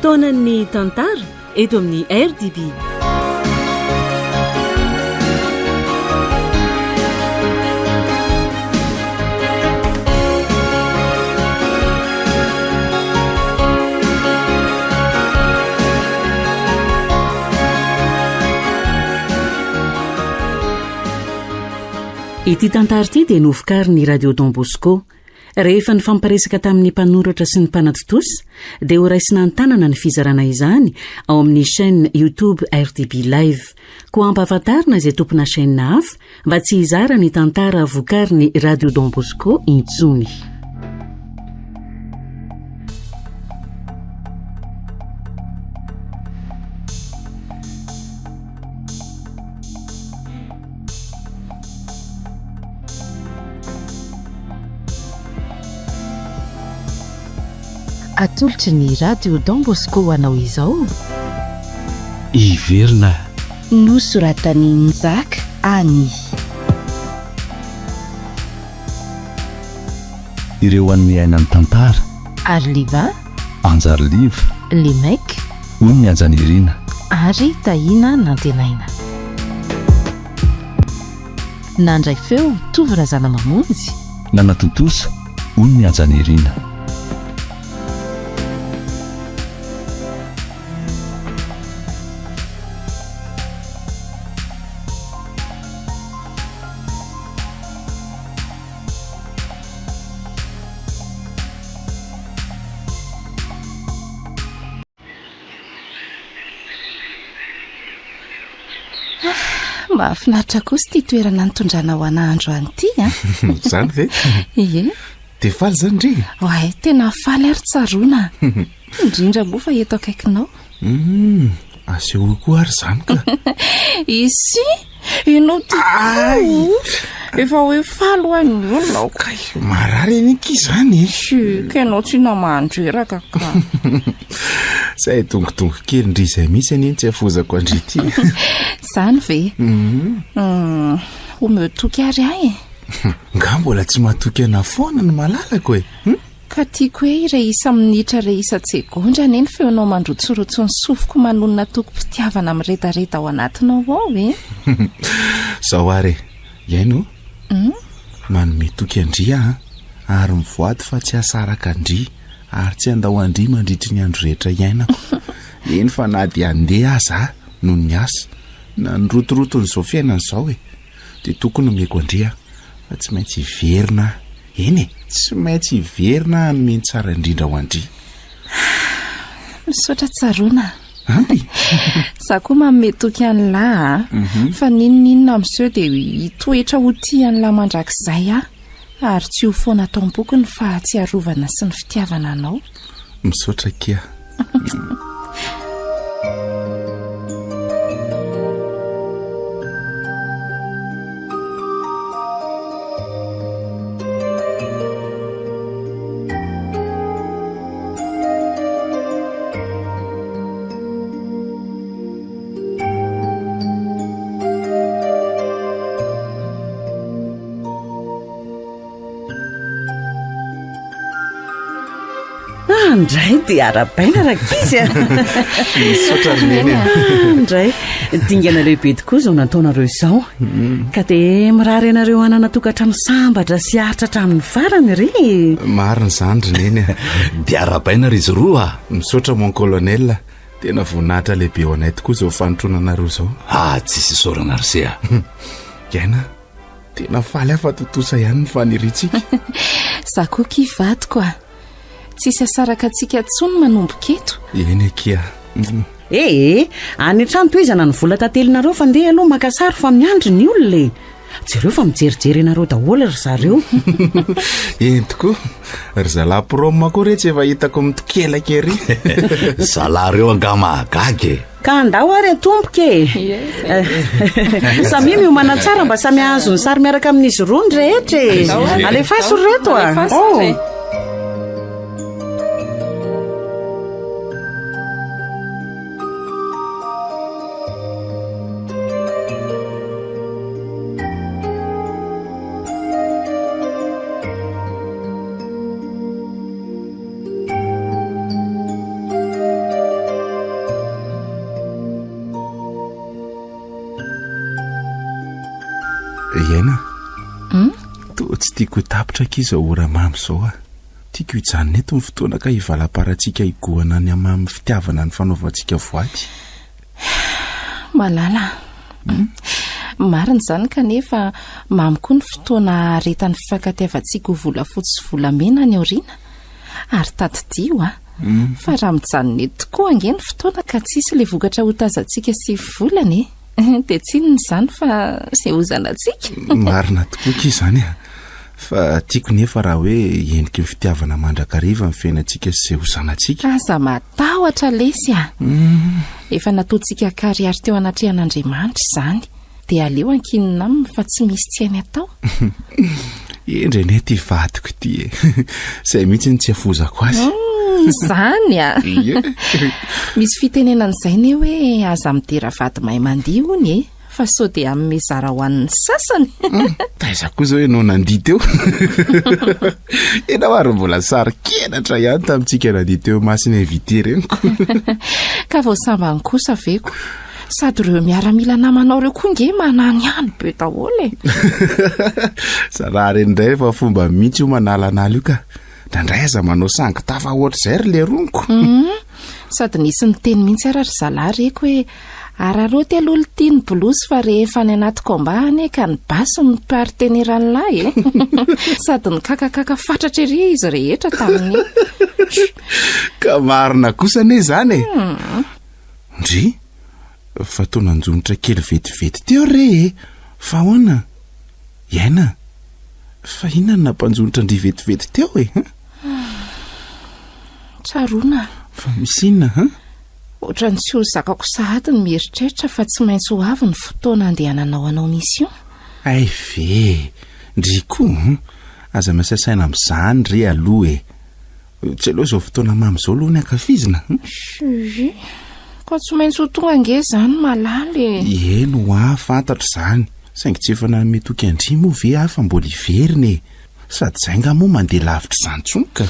fotoanan'ny tantara eto amin'ny RDB. Ity tantara ity dia novokariny Radio Don Bosco. Rehefa ny famparesaka tamin'ny mpanoratra sy ny mpanatotosy dia ho raisina an-tanana ny fizarana izany ao amin'ny chaîne YouTube RDB Live. Koa ampahafantarina izay tompona chaîne hafa mba tsy hizara ny tantara vokariny Radio Don Bosco intsony. Atolotry ny Radio Don Bosco anao izao. Iverina Nosoratany Nzaka Any. Ireo an'ny ainan'ny tantara Arliva, Anjarliva, Lemek, Ony Anjanirina ary Tahina Nantenaina. Nandray feo Tovy Razana Mamonjy, Nanatotosa Ony Anjanirina. Mahafinaritra kosa ity toerana nitondrana ho an'andro an'ity a. Zany ve? Ie. De faly zany ndry? Oay, tena faly ary tsaroana. Indrindra moa fa eto akaikinao. Aseho koa ary zany ka. Isi, ianao tia. Efa hoe faly ho an'ny olona ka. Marary an'iki zany. Ka ianao tsy namandreraka ka. Zay tongotongo kely ndry izay misy aniny tsy afozako andrity. Zany ve? Ho metoky ary ahy. Nga mbola tsy matoky ana foana ny malalako e. Ka tiako hoe iray isa minitra ray isa tsegonja neny feonao mandrotsorotsy ny sofiko manonona toko-pitiavana miredareda ao anatinao ao e. Zao are, iaino? Manome toky andria ary mivoady fa tsy asaraka andry ary tsy andao andry mandritry ny andro rehetra iainako. Eny fa na dia andeha aza noho ny asa na nyrotoroton'izao fiainana izao e. Dia tokony omeko andria fa tsy maintsy hiverina. Eny e, tsy maintsy hiverina hanome tsara indrindra ho andry. Misaotra tsaroana. Ampy. Za koa manome toky an'lahy fa ninonina amin'izao dia hitoetra ho tia an'lahy mandrakizay ary tsy ho foana atao am-bokony fa tsy harovana sy ny fitiavana anao. Misaotra kia. Ndray dia arabaina rakizy a. Misaotra neny. Ndray dingana lehibe tokoa izao nataonareo izao. Ka dia mirary anareo hanana tokantrano sambatra sy aritra hatramin'ny farany ry. Mariny zany neny. Dia arabaina ry izy roa. Misaotra mon colonel. Tena voninahitra lehibe ao anay tokoa izao fanotronanareo izao. Tsy sisorana ry se. Gaina, tena faly afa totosa ihany ny faniritsika. Za koa kivato koa. Tsisy asaraka antsika tsony manomboka eto. Eny kia. Any an-trano toizana ny vola tatelinareo fa ndeha aloha makasary fa miandry ny olona. Jereo fa mijerijery anareo daholo ry zareo. Eny tokoa. Ry zalahy prôma koa re tsy efa hitako mitokelaka ery. Zalareo anga mahagagy. Ka andao ary atomboka e. Samy miomana tsara mba samy ahazo ny sary miaraka amin'izy roa ny rehetra. Alefaso reto a. Iaina toa tsy tiako tapitra kizao ora mamy zao tiako hijanona eto ny fotoana ka hivalam-parantsika higohana ny amamy fitiavana ny fanaovantsika voady. Malala marina izany kanefa mamy koa ny fotoana aretan'ny fifankatiavantsika ho volafotsy sy volamena ny aoriana ary tadidio fa raha mijanona eto tokoa ange ny fotoana ka tsisy le vokatra ho tazantsika sy volana dia tsinona izany fa izay hozanantsika. Marina tokoa izany fa tiako nefa raha hoe endriky ny fitiavana mandrakariva ny fiainantsika sy izay hozanantsika. Aza matahotra lesy efa nataontsika kariary teo anatrehan'Andriamanitra izany dia aleo ankinina aminy fa tsy misy tsy hainy atao. Endreny ty vadiko ty izay mihitsy ny tsy afozako azy. Izany misy fitenenan'izay ne hoe aza midera vady mahay mandihy hony fa sao dia amin'ny mezara ho an'ny sasany. Taiza koa zao ianao nandihy teo. Ianao ary mbola sary kenatra ihany tamintsika nandihy teo masina invité reniko. Ka vao sambany kosa veko sady ireo miaramila namanao ireo koa nge manany ihany be daholo raha renindray efa fomba mihitsy io manalanala io ka ndrandray aza manao sangy tafa ohatr' izay ry le roniko. Sady nisy ny teny mihitsy ara ry zalahy reko hoe araroty alolo tia ny bolozy fa rehefa ny anaty kombahany ka ny basy ny parteneran'lahy sady ny kakakaka fatratra ery izy rehetra taminy. Ka marina kosa ne izany ndry fa toa nanjonitra kely vetivety teo re fa hoana Iaina fa inona nampanjonitra ndry vetivety teo Tsarona fa misy inona ohatra ny tsy ho zakako sahady ny mieritreritra fa tsy maintsy ho avy ny fotoana andehananao anao mission. Ay ve ndry koa aza masasaina amin'izany re aloha tsy aloha izao fotoana mamy izao aloha ny ankafizina. Ka tsy maintsy ho tonga nge izany malaly eno fantatra izany saingy tsy efa nametoky andry moa ve fa mbola iveriny sady zainga moa mandeha lavitra izany tsonka.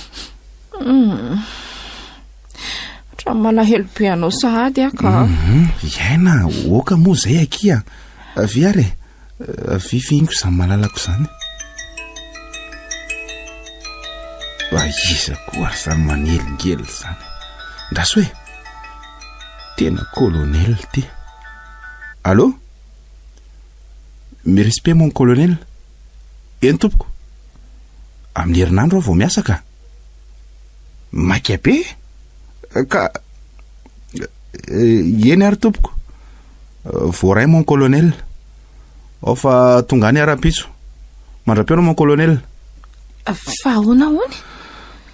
Raha malahelo be anao sahady aka. Iaina oka moa zay akia avy ary viviniko izany malalako izany. Iza koa ary izany manelingely izany ndraso hoe tena colonel ty. Allô? Me respect mon colonel. Eny tompoko amin'ny herinandro vao miasa ka maika be ka eny ary tompoko voaray mon colonel ao fa tonga any ara-pitso mandra-piona mon colonel. Fa ahoana hony?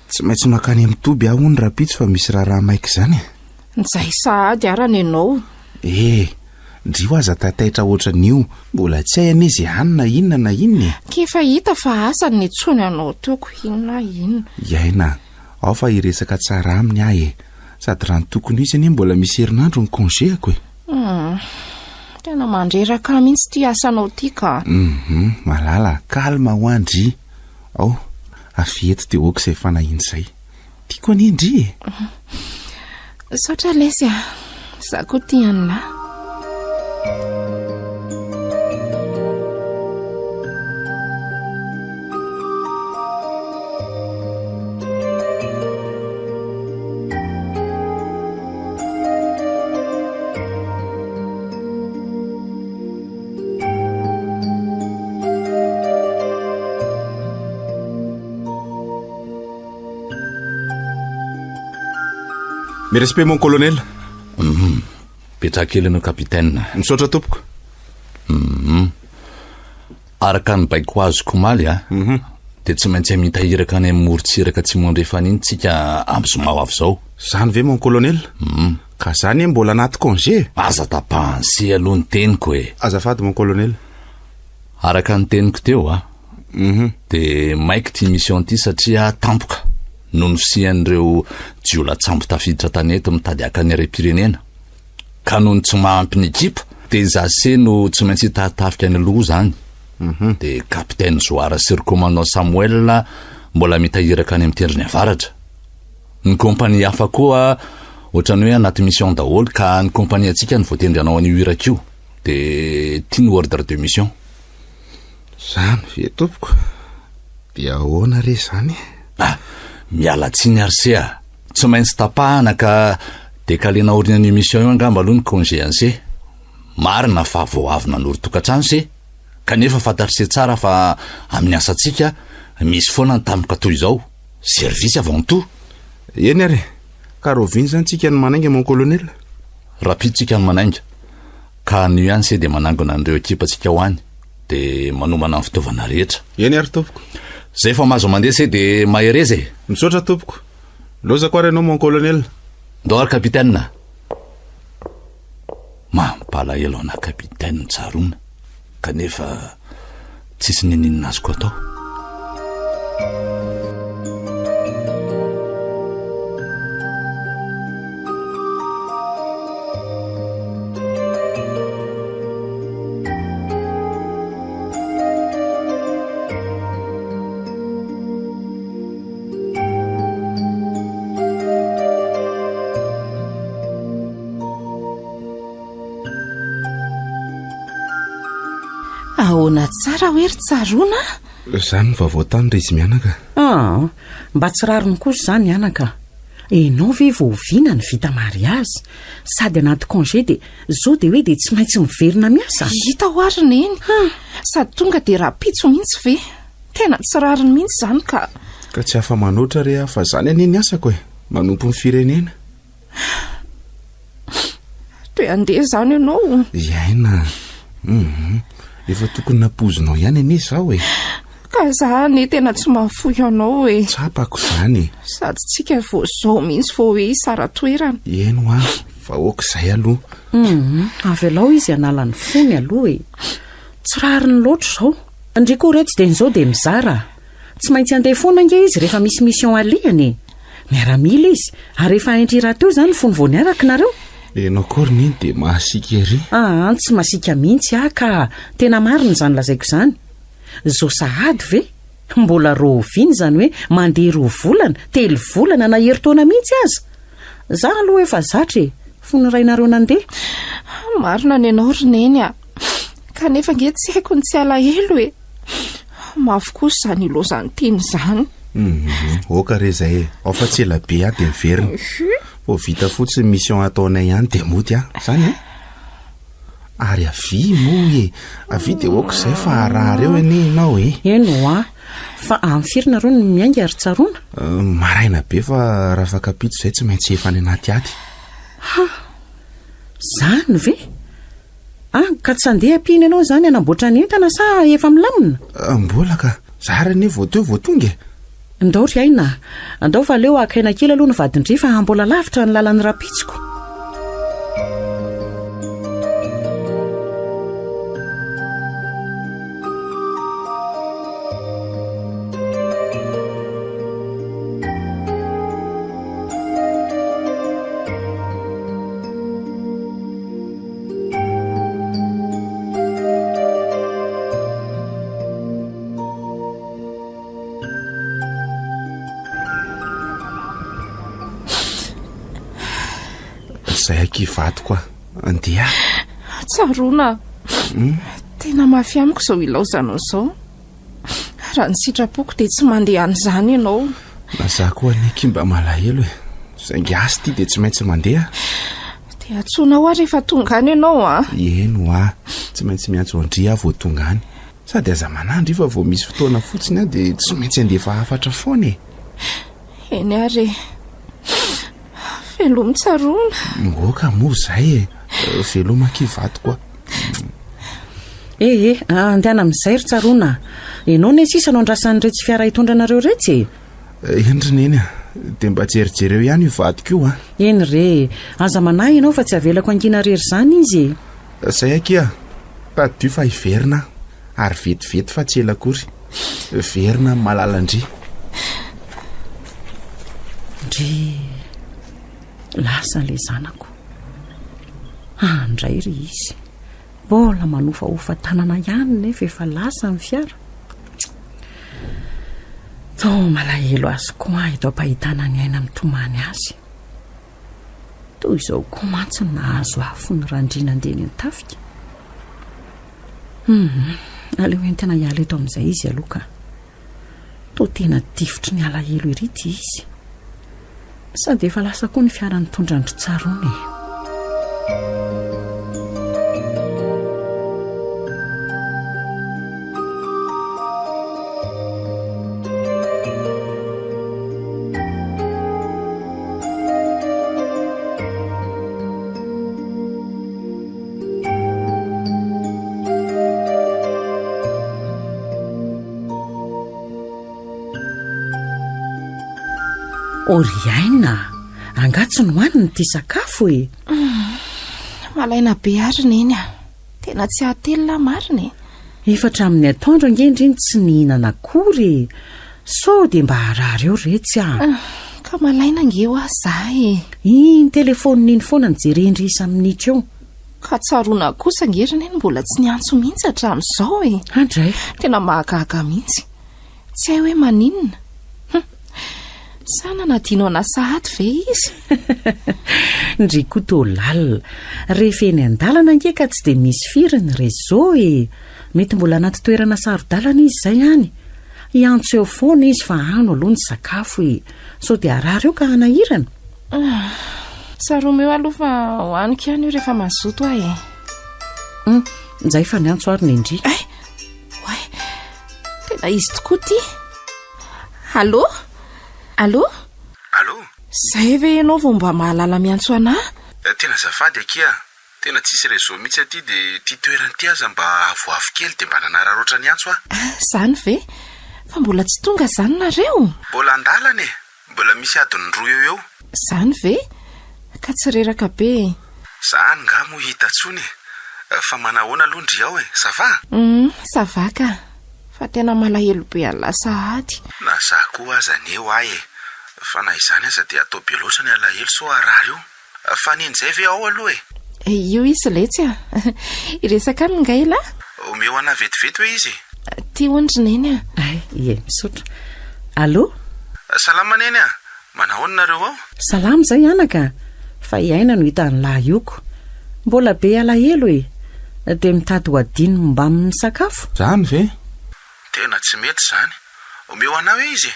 Tsy maintsy makany amin'ny toby aho hony rapitso fa misy raha maika izany. Nizay sahady arany ianao. Ndry ho aza tataitra oatra n'io mbola tsy hay an'izy anina inona na inona. Kefa hita fa asany ny tsony anao teoko inona inona. Iaina ao fa hiresaka tsara aminy ahy sady raha ny tokony izy anie mbola misy herinandro ny congéako tena mandreraka mihitsy ty asanao ty ka. Malala kalma ho andry ao avy eto dia oka izay fanahiny izay tiako any indry saotra lesy za koa tian'la. Me respect mon colonel. Petra kely anao kapitaine. Misaotra tompoko. Araka ny baiko azoko maly dia tsy maintsy mitahiraka any amin'ny morontsiraka tsy mondrefana iny tsika am'zomao avy zao. Zany ve mon colonel? Ka zany mbola anaty congé. Aza tapansy aloha ny teniko Azafady mon colonel. Araka ny teniko teo dia maiko ty mission ty satria tampoka no nofisian'ireo jiolatsambon tafiditra tany eto mitady akany arem-pirenena ka noho ny tsy mahampy ny ekipa dia zase no tsy maintsy hitatafika any aloha zany dia kapitaine Zoara sy ry commandant Samuel mbola mitahiraka any amin'ny tendrony avaratra. Ny kompania hafa koa ohatrany hoe anaty mission daholo ka ny kompania antsika ny voatendry anao any Irak io dia tia ny ordre de mission. Zany ve tompoko dia ahoana re zany? Miala tsiny arsia, tsy maintsy tapahana ka de kalena orina ny émission io angamba aloha ny congé anse. Marina fa voavina norotokantrano se, kanefa fantatrse tsara fa amin'ny asantsika misy foana ny tampoka toy izao, service avant tout. Eny ary, ka roviny zany tsika ny manainga mon colonel. Rapiditsika ny manainga, ka ny ihany se de manangona an'ireo ekipantsika ho any, de manomana ny fitaovana rehetra. Eny ary tompoko. Zay fa mahazo mandeha se de mahereze. Misaotra tompoko. Loza koa renao mon colonel. Ndoary kapitaine. Mampalahelo ana kapitaine Tsarona, kanefa tsisy ninina azoko atao. Ahoana tsara hoe ry Tsarona? Zany vaovao tany re izy mianaka. Mba tsy rariny kosa zany anaka. Enao ve voaviana ny vita mariazy sady anaty congé de zao de hoe de tsy maintsy miverina miasa. Hita ho arina eny. Sady tonga de rapitso mihitsy ve? Tena tsy rariny mihitsy zany ka tsy hafa manoatra re fa zany aneny asako manompo ny firenena. Toe andeha zany ianao. Iaina. Efa tokony napozinao ihany anie zao Ka zany tena tsy mahafoy anao Tsapako zany. Sady tsika vo zao mihitsy vo hoe sara toerana. Eno fa okizay aloha. Avy alao izy anala ny fony aloha Tsy rariny loatra zao. Andriko retsy de nizao de mizara. Tsy maintsy andeha foana nge izy rehefa misy mission alihany. Miaramila izy, ary rehefa entry teo zany fony vo niaraka nareo. Enao kory niny de mahasika ery. Tsy masika mihitsy ka tena marina zany lazaiko zany. Zao sahady ve? Mbola roviny zany hoe mandeha 2 volana, 3 volana na herintaona mihitsy aza. Za aloha efa zatra fony rainareo nandeha. Marina ny anao rineny kanefa nge tsy haiko ny tsy alahelo mafy kosa zany ilozany teny zany. Oka re zay ao fa tsy ela be de miverina. Vo vita fotsiny mission ataonay ihany de mody zany ary avy moa avy de okizay fa raha reo enao Eno fa amfirina reo ny miainga ary Tsarona. Maraina be fa raha fa kapito zay tsy maintsy efa ny anaty ady. Zany ve? Ka tsy andeha ampiny ianao zany anamboatra ny entana sa efa milamina? Mbola ka zara anie vo teo vo tonga. Ndao ry aina, andao fa leo akaina kely aloha ny vadindry fa mbola lavitra ny lalan'ny rapitsiko. Zay akivato koa andeha. Tsarona. Tena mafy amiko zao ilaozana zao. Raha ny sitrapoko de tsy mandeha an'izany ianao. Za koa aniky mba malahelo saingy asy ty de tsy maintsy mandeha. De atsona ho rehefa tonga any ianao Eno tsy maintsy miantso andria vo tonga any. Sady aza manandry fa vo misy fotoana fotsiny de tsy maintsy andefa afatra foana Eny ary veloma Tsarona. Ngoka moa zay veloma kivato koa. Andeana amin'izay ry Tsarona. Enao ne sisa no andrasan'ny retsy fiara hitondranareo retsy Endrineny de mba jerijereo ihany io vadiko io Eny re, aza manahy ianao fa tsy avelako angina rery zany izy. Zay akia tadio fa hiverina ary vetivety fa tsy ela kory. Verina malalandry. Lasa le zanako. Andray ry izy. Mbola manofaofa tanana ihany nefa efa lasa amin'ny fiara. Malahelo azy koa ito ampahitana ny aina mitomany azy. Toy izao koa mantsy nahazo afo ny randriana andeha ny tafika. aleo en tena hiala eto amin'izay izy aloha ka to tena tifitry ny alahelo irity izy sady efa lasa koa ny fiarany tondrandro tsarony. Oriaina, angatsy no hoaniny ty sakafo e. Malaina be arina eny a. Tena tsy ahatelona marina e. Efatra amin'ny atoandro angendriny tsy nihinana akory. So de mba harary eo retsy a. Ka malaina ngeo aho zah e. Iny telefoniny foana nijerendry isa minitra eo. Ka tsaroana kosa ngerina eny mbola tsy niantso mihitsy hatramin'izao e. Handray. Tena mahagaga mihitsy. Tsy hay hoe maninona. Sana nadino anasahady ve izy? Ndriko to lalina. Rehefa eny an-dalana nge ka tsy de misy firy ny réseau e. Mety mbola anaty toerana saro-dalana izy zay hany. Iantso eo foana izy fa ano aloha ny sakafo e. So de arary eo ka hanahirana. Saromeo aloha fa hoaniko ihany io rehefa mazoto ahy e. Nizay fa niantso ary ny indri. Way, tena izy tokoa ty. Allô? Allô? Allô? Zay ve ianao vao mba mahalala miantso anahy? Tena zafady akia. Tena tsisy réseau mihitsy aty de ty toerany ty aza mba avoavo kely de mba nanararoatra ny antso Zany ve? Fa mbola tsy tonga zany nareo? Mbola andalana e. Mbola misy adiny roa eo. Zany ve? Ka tsy reraka be. Zany nga mo hita tsony. Fa manahoana aloha ndry ao e. Sava? Sava ka. Fa tena malahelo be alasa hady. Na za koa aza neo ahy e. Fa na izany aza de atao be loatra ny alahelo so arary io. Fa nin'izay ve ao aloha e? Io izy letsy a. Iresaka ny nga ila? Omeo ana vetivety hoe izy. Ty ondry neny a. Ie, misotra. Allô? Salama neny a. Manahoana nareo ao? Salama zay anaka. Fa iaina no hitan'ny lahy ioko. Mbola be alahelo e. De mitady ho adino mba amin'ny sakafo. Zany ve? Tena tsy mety zany. Omeo ana hoe izy?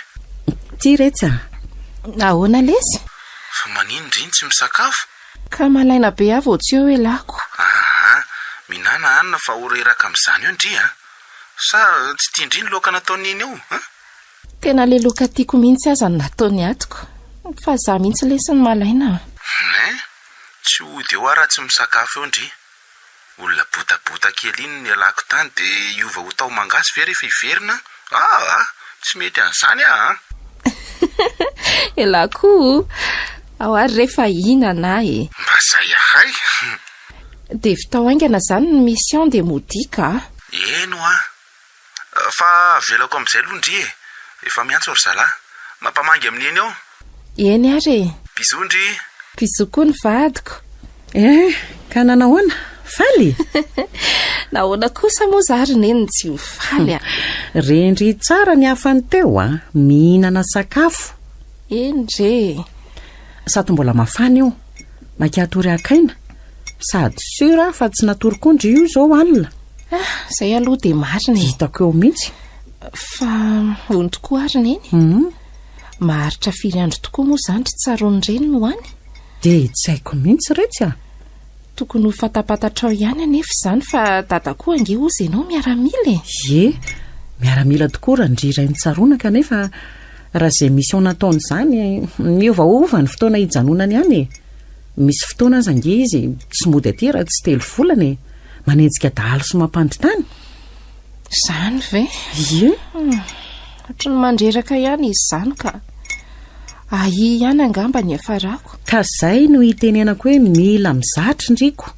Ty retsy a. Ahoana lesy? Fa manindry iny tsy misakafo. Ka malaina be avy ao tsy eo hoe lako. Minana anina fa oreraka amin'izany io ndry a. Sa tsy tiandry ny loka nataony iny eo? Tena le loka tiako mihitsy aza ny nataony atiko. Fa za mihitsy lesy ny malaina. Tsy ho de ho raha tsy misakafo eo ndry. Olona botabota kely iny ny alako tany de iova ho tao mangasy ve rehefa iverina? Tsy mety an'izany a. Elako, ao ary rehefa ihinana e. Mba zay ahay. De vitao aingana zany ny mission de modika. Eno a. Fa velako amin'izay aloha ndry e. Efa miantso ry zalahy. Mampamangy amin'ny eny eo. Eny ary. Bisou ndry. Bisou koa ny vadiko. Ka nanahoana? Faly? Nahoana kosa moa zary neny tsy ho faly a. Rendry tsara ny afany teo a. Mihinana sakafo. Endre. Sato mbola mafana io. Makatory akaina. Sady sura fa tsy natory kondry io zao alina. Zay aloha de marina. Hitako eo mihitsy. Fa hony tokoa ary neny. Maharitra firy andro tokoa moa zany tsy tsaroany reny no hany. De tsy haiko mihitsy retsy a. Tokony ho fatapatatrao ihany anefa izany fa dada koa ange ozy ianao miaramila e. Ie, miaramila tokoa raha ndriray ny tsaroana kanefa raha izay mission nataony izany miovaova ny fotoana hijanonany ihany e. Misy fotoana aza ange izy tsy mody aty raha tsy telo volana e. Manenjika dahalo sy mampandritany. Zany ve? Ie. Otrany mandreraka ihany izy zany ka. Ahi ihany angamba ny afarako. Ka zay no hitenenako hoe mila mizatra ndriko.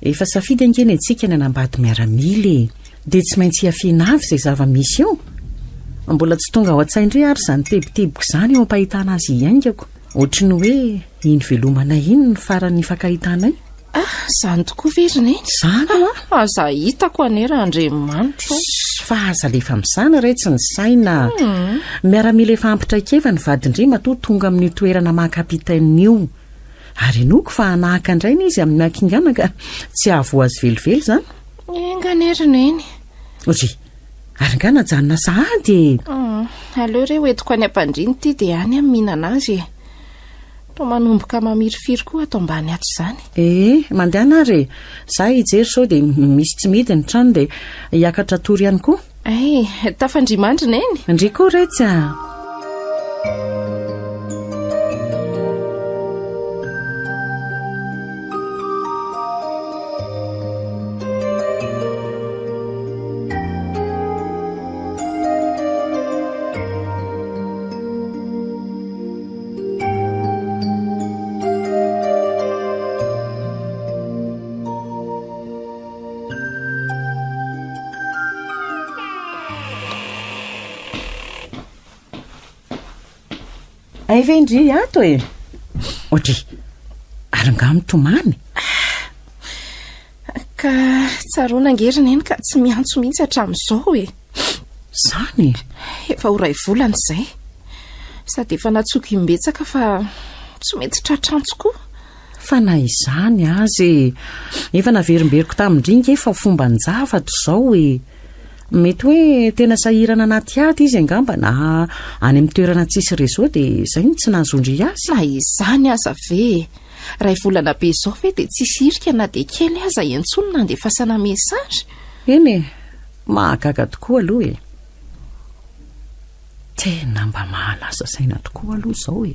Efa safidy angeny antsika ny anambady miaramila e. De tsy maintsy hiafiana avy izay zava-misy eo. Mbola tsy tonga ao an-tsaindry ary zany teboteboka izany eo ampahitana azy hiaingako. Ohatrany hoe iny velomana iny ny farany fankahitanay. Zany tokoa verina eny. Zany aza hitako anera Andriamanitra. Fa aza lefa misana retsy ny saina. Miaramila efa ampitrakeva ny vadindry matoa tonga amin'ny toerana mahakapitain'io. Ary noko fa anahaka indray izy amin'ny akinganaka tsy avo azy velively zany. Enganerina eny. ohatry ary nga najanona sahady aleo re hoentiko any ampandriny ity dia any amin'ny mihinana azy to manomboka mamirifiry koa atao mbany ato izany mandehana ary za hijery sao dia misy tsy midy ny trano dia hiakatra tory ihany koa tafandrimandrina eny ndry koa retsy vendry ato ohatry ary nga mitomany ka tsaroana angerina eny ka tsy miantso mihitsy hatramin'izao zany efa ho ray volana izay sady efa natsoky imbetsaka fa tsy mety tratrantsy koa fa na izany azy efa naverimberiko tamindringa efa fomba njavatra izao mety hoe tena sahirana anaty ady izy angamba na any amin'ny toerana tsisy réseau dia izay ny tsy nahazondry azy na izany aza ve ray volana be izao ve dia tsisy irika na dia kely aza entsony na andefasana mesazy eny mahagaga tokoa aloha tena mba mahalaza saina tokoa aloha izao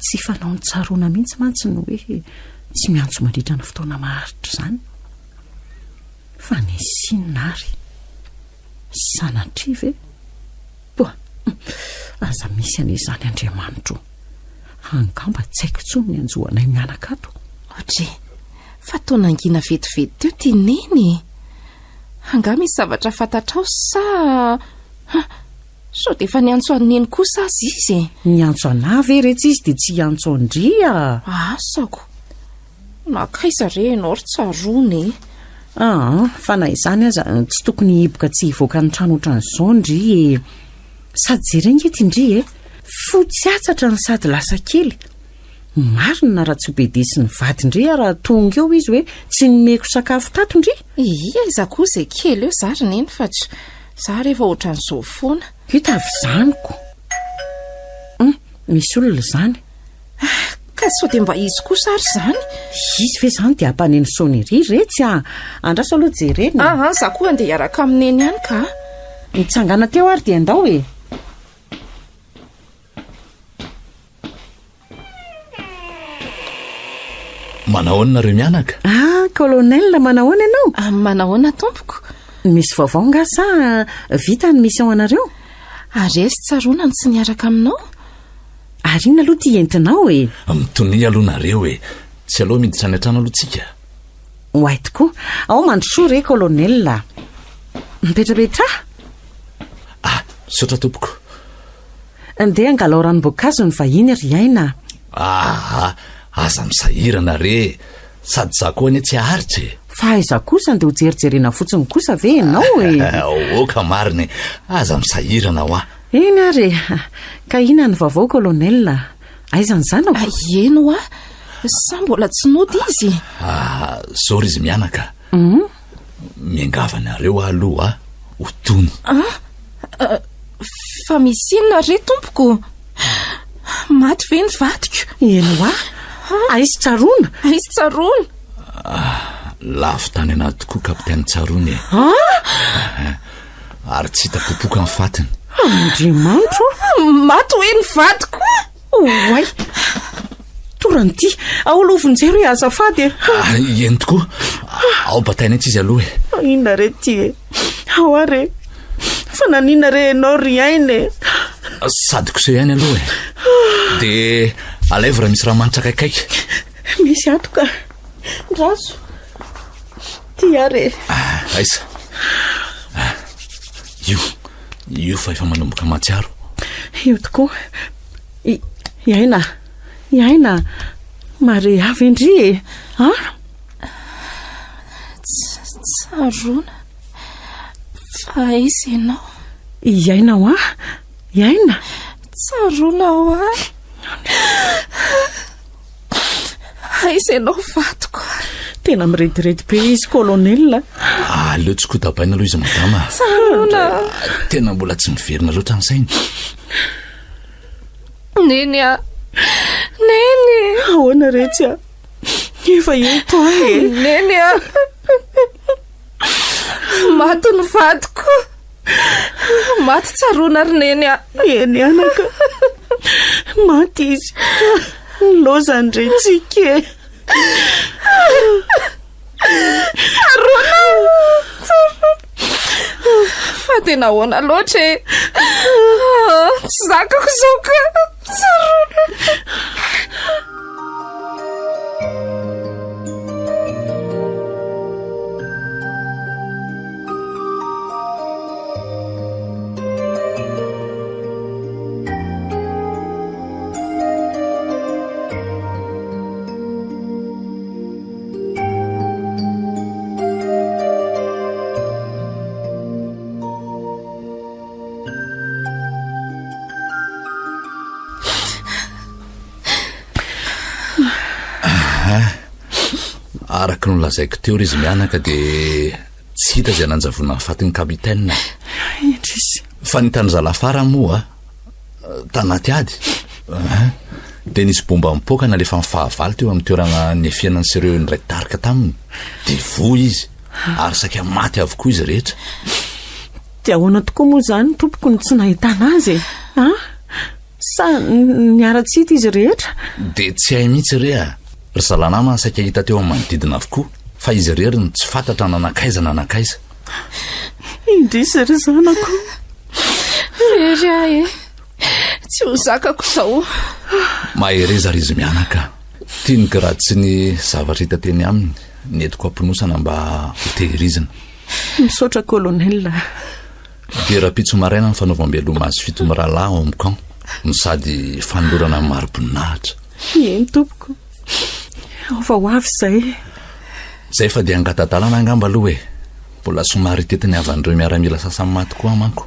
tsy fanao ny tsaroana mihitsy mantsy no hoe tsy miantso mandritra ny fotoana maharitra izany fa ny sinary sanatri ve aza misy an'izany Andriamanitro angamba tsy haiko tsony ny anjohanay mianaka ato ohatry fa taonangina vetivety teo tineny anga misy zavatra fantatrao sa sao dia efa niantso aneny kosa azy izy niantso anahy ve retsy izy dia tsy hiantso andria asako nakaiza re ianao ry tsarony fa na izany aza tsy tokony hiboka tsy hivoaka ny trano ohatran'izao ndry sady jerena eto indry fotsy atsatra ny sady lasa kely marina raha tsy be desy ny vady indry raha tonga eo izy hoe tsy nomeko sakafo tato indry iza koa izay kely eo zarina eny fa tsy za rehefa ohatran'izao foana hita avy zaniko misy olona izany ka sao dia mba izy kosa ary izany izy ve izany dia hampaneny sonery retsy andraso aloha jerena za koa andeha hiaraka amineny ihany ka mitsangana teo ary dia andao manahoana reo mianaka colonel manahoana ianao manahoana tompoko misy vaovao nga sa vita ny mission anareo ary esy tsaroana ny tsy niaraka aminao ary ina aloha ty entinao mitony aloha nareo tsy aloha miditra any an-trano alohantsika hoay tokoa ao mandrosoa re colonel mipetrapetra sotra tompoko andeha angalao ranom-boankazo ny vahiny ry aina aza misahirana re sady za koa any tsy aharitra fa aiza kosa andeha ho jerijerena fotsiny kosa ve ianao oka mariny aza misahirana ho eny ary ka ina ny vaovao colonel aizany zany eno sa mbola tsy nody izy zao ry izy mianaka miangavanareo aloha ho tony fa misy inona re tompoko maty ve ny vadiko eno aizy tsaroana lafo tany anaty tokoa kapitainy Tsarony ary tsy hita popoka amin'ny fatiny Andriamanitro maty hoe ny vadiko oay toranyity ao lovinjero azafady eny tokoa ao bataina etsy izy aloha inona re ty ao are fa nanina re ianao ry ainy sady koseho ihany aloha dia alaivo raha misy raha manitra kaikaiky misy atoka raso ty are aisa io fa efa manomboka matsiaro io tokoa iaina mare avy indry Tsarona fa aiza ianao iainao iaina Tsarona aiza ianao vadiko tena mirediredy be izy kolonela. Aleo tsy kotabaina aloha izy madama. Tena mbola tsy miverina loatra ny sainy. Neny a neny ahoana retsy a efa eto neny a maty ny vadiko maty tsarona ry neny a eny anaka maty izy lozany retsika tsarona fa tena ahoana loatra tsy zakako zao ka tsarona. Araka no lazaiko teo izy mianaka dia tsy hita izay nanjavona fatin'ny kapitaina. Fa ny tany zalafara moa tanaty ady dia nisy bomba mipoaka na lefa mifahavaly teo amin'ny toerana niefiana ny sireo indray tarika taminy dia voa izy ary saika maty avokoa izy rehetra. dia ahoana tokoa moa izany tompoko ny tsy nahitana azy sa niara-tsy hita izy rehetra dia tsy hay mihitsy rea ry zalanama saika hita teo amin'ny manodidina avokoa fa izy rery ny tsy fantatra nanakaiza nanakaiza. indrisy ry zanako rery ahy tsy ho zakako zao. mahereza ry izy mianaka tianyka raha tsy ny zavatra hita teny aminy netiko ampinosana mba hotehirizina. misaotra kolonela. dia raha-pitso maraina ny fanaovam-bealoma azy fito mirahalahy ao amin'ny camp no sady fanolorana amin'ny maro-boninahitra. eny tompoko fa ho avy zay fa dia angatadalana angamba aloha mbola somary tetiny avan'ireo miaramila sasany maty koa manko.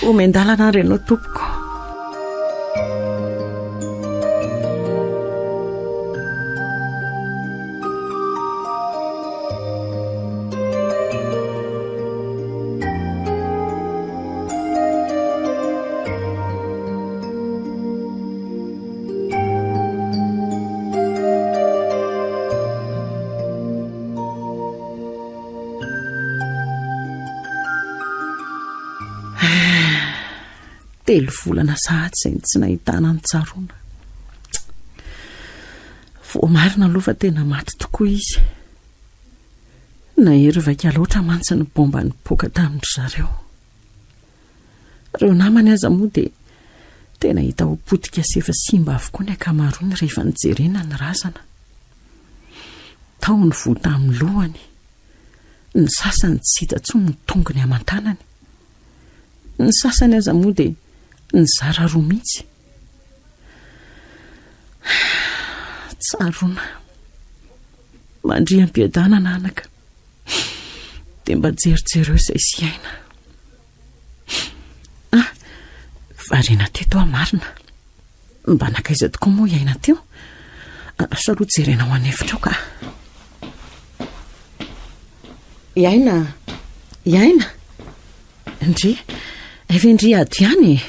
omendalana renao tompoko. telo volana sahatsy izay tsy nahitana ny tsarona. voamarina aloha fa tena maty tokoa izy. nahery vaika loatra mantsy ny bomba nipoaka tamin'ny zareo. Reo namany aza moa dia tena hita ho potika sy efa simba avokoa ny akamaroany rehefa nijerena ny razana. Tao ny vota amin'ny lohany, ny sasany tsy hita intsony ny tongony aman-tanany, ny sasany aza moa dia ny zara roa mihitsy. Tsarona mandriam-piadana nanaka dia mba jerijereo izay sy aina. Variana teto marina mba nakaiza tokoa moa iaina teo. Saloha jerena ho anefitra ka. Iaina ndry ndry ady ihany.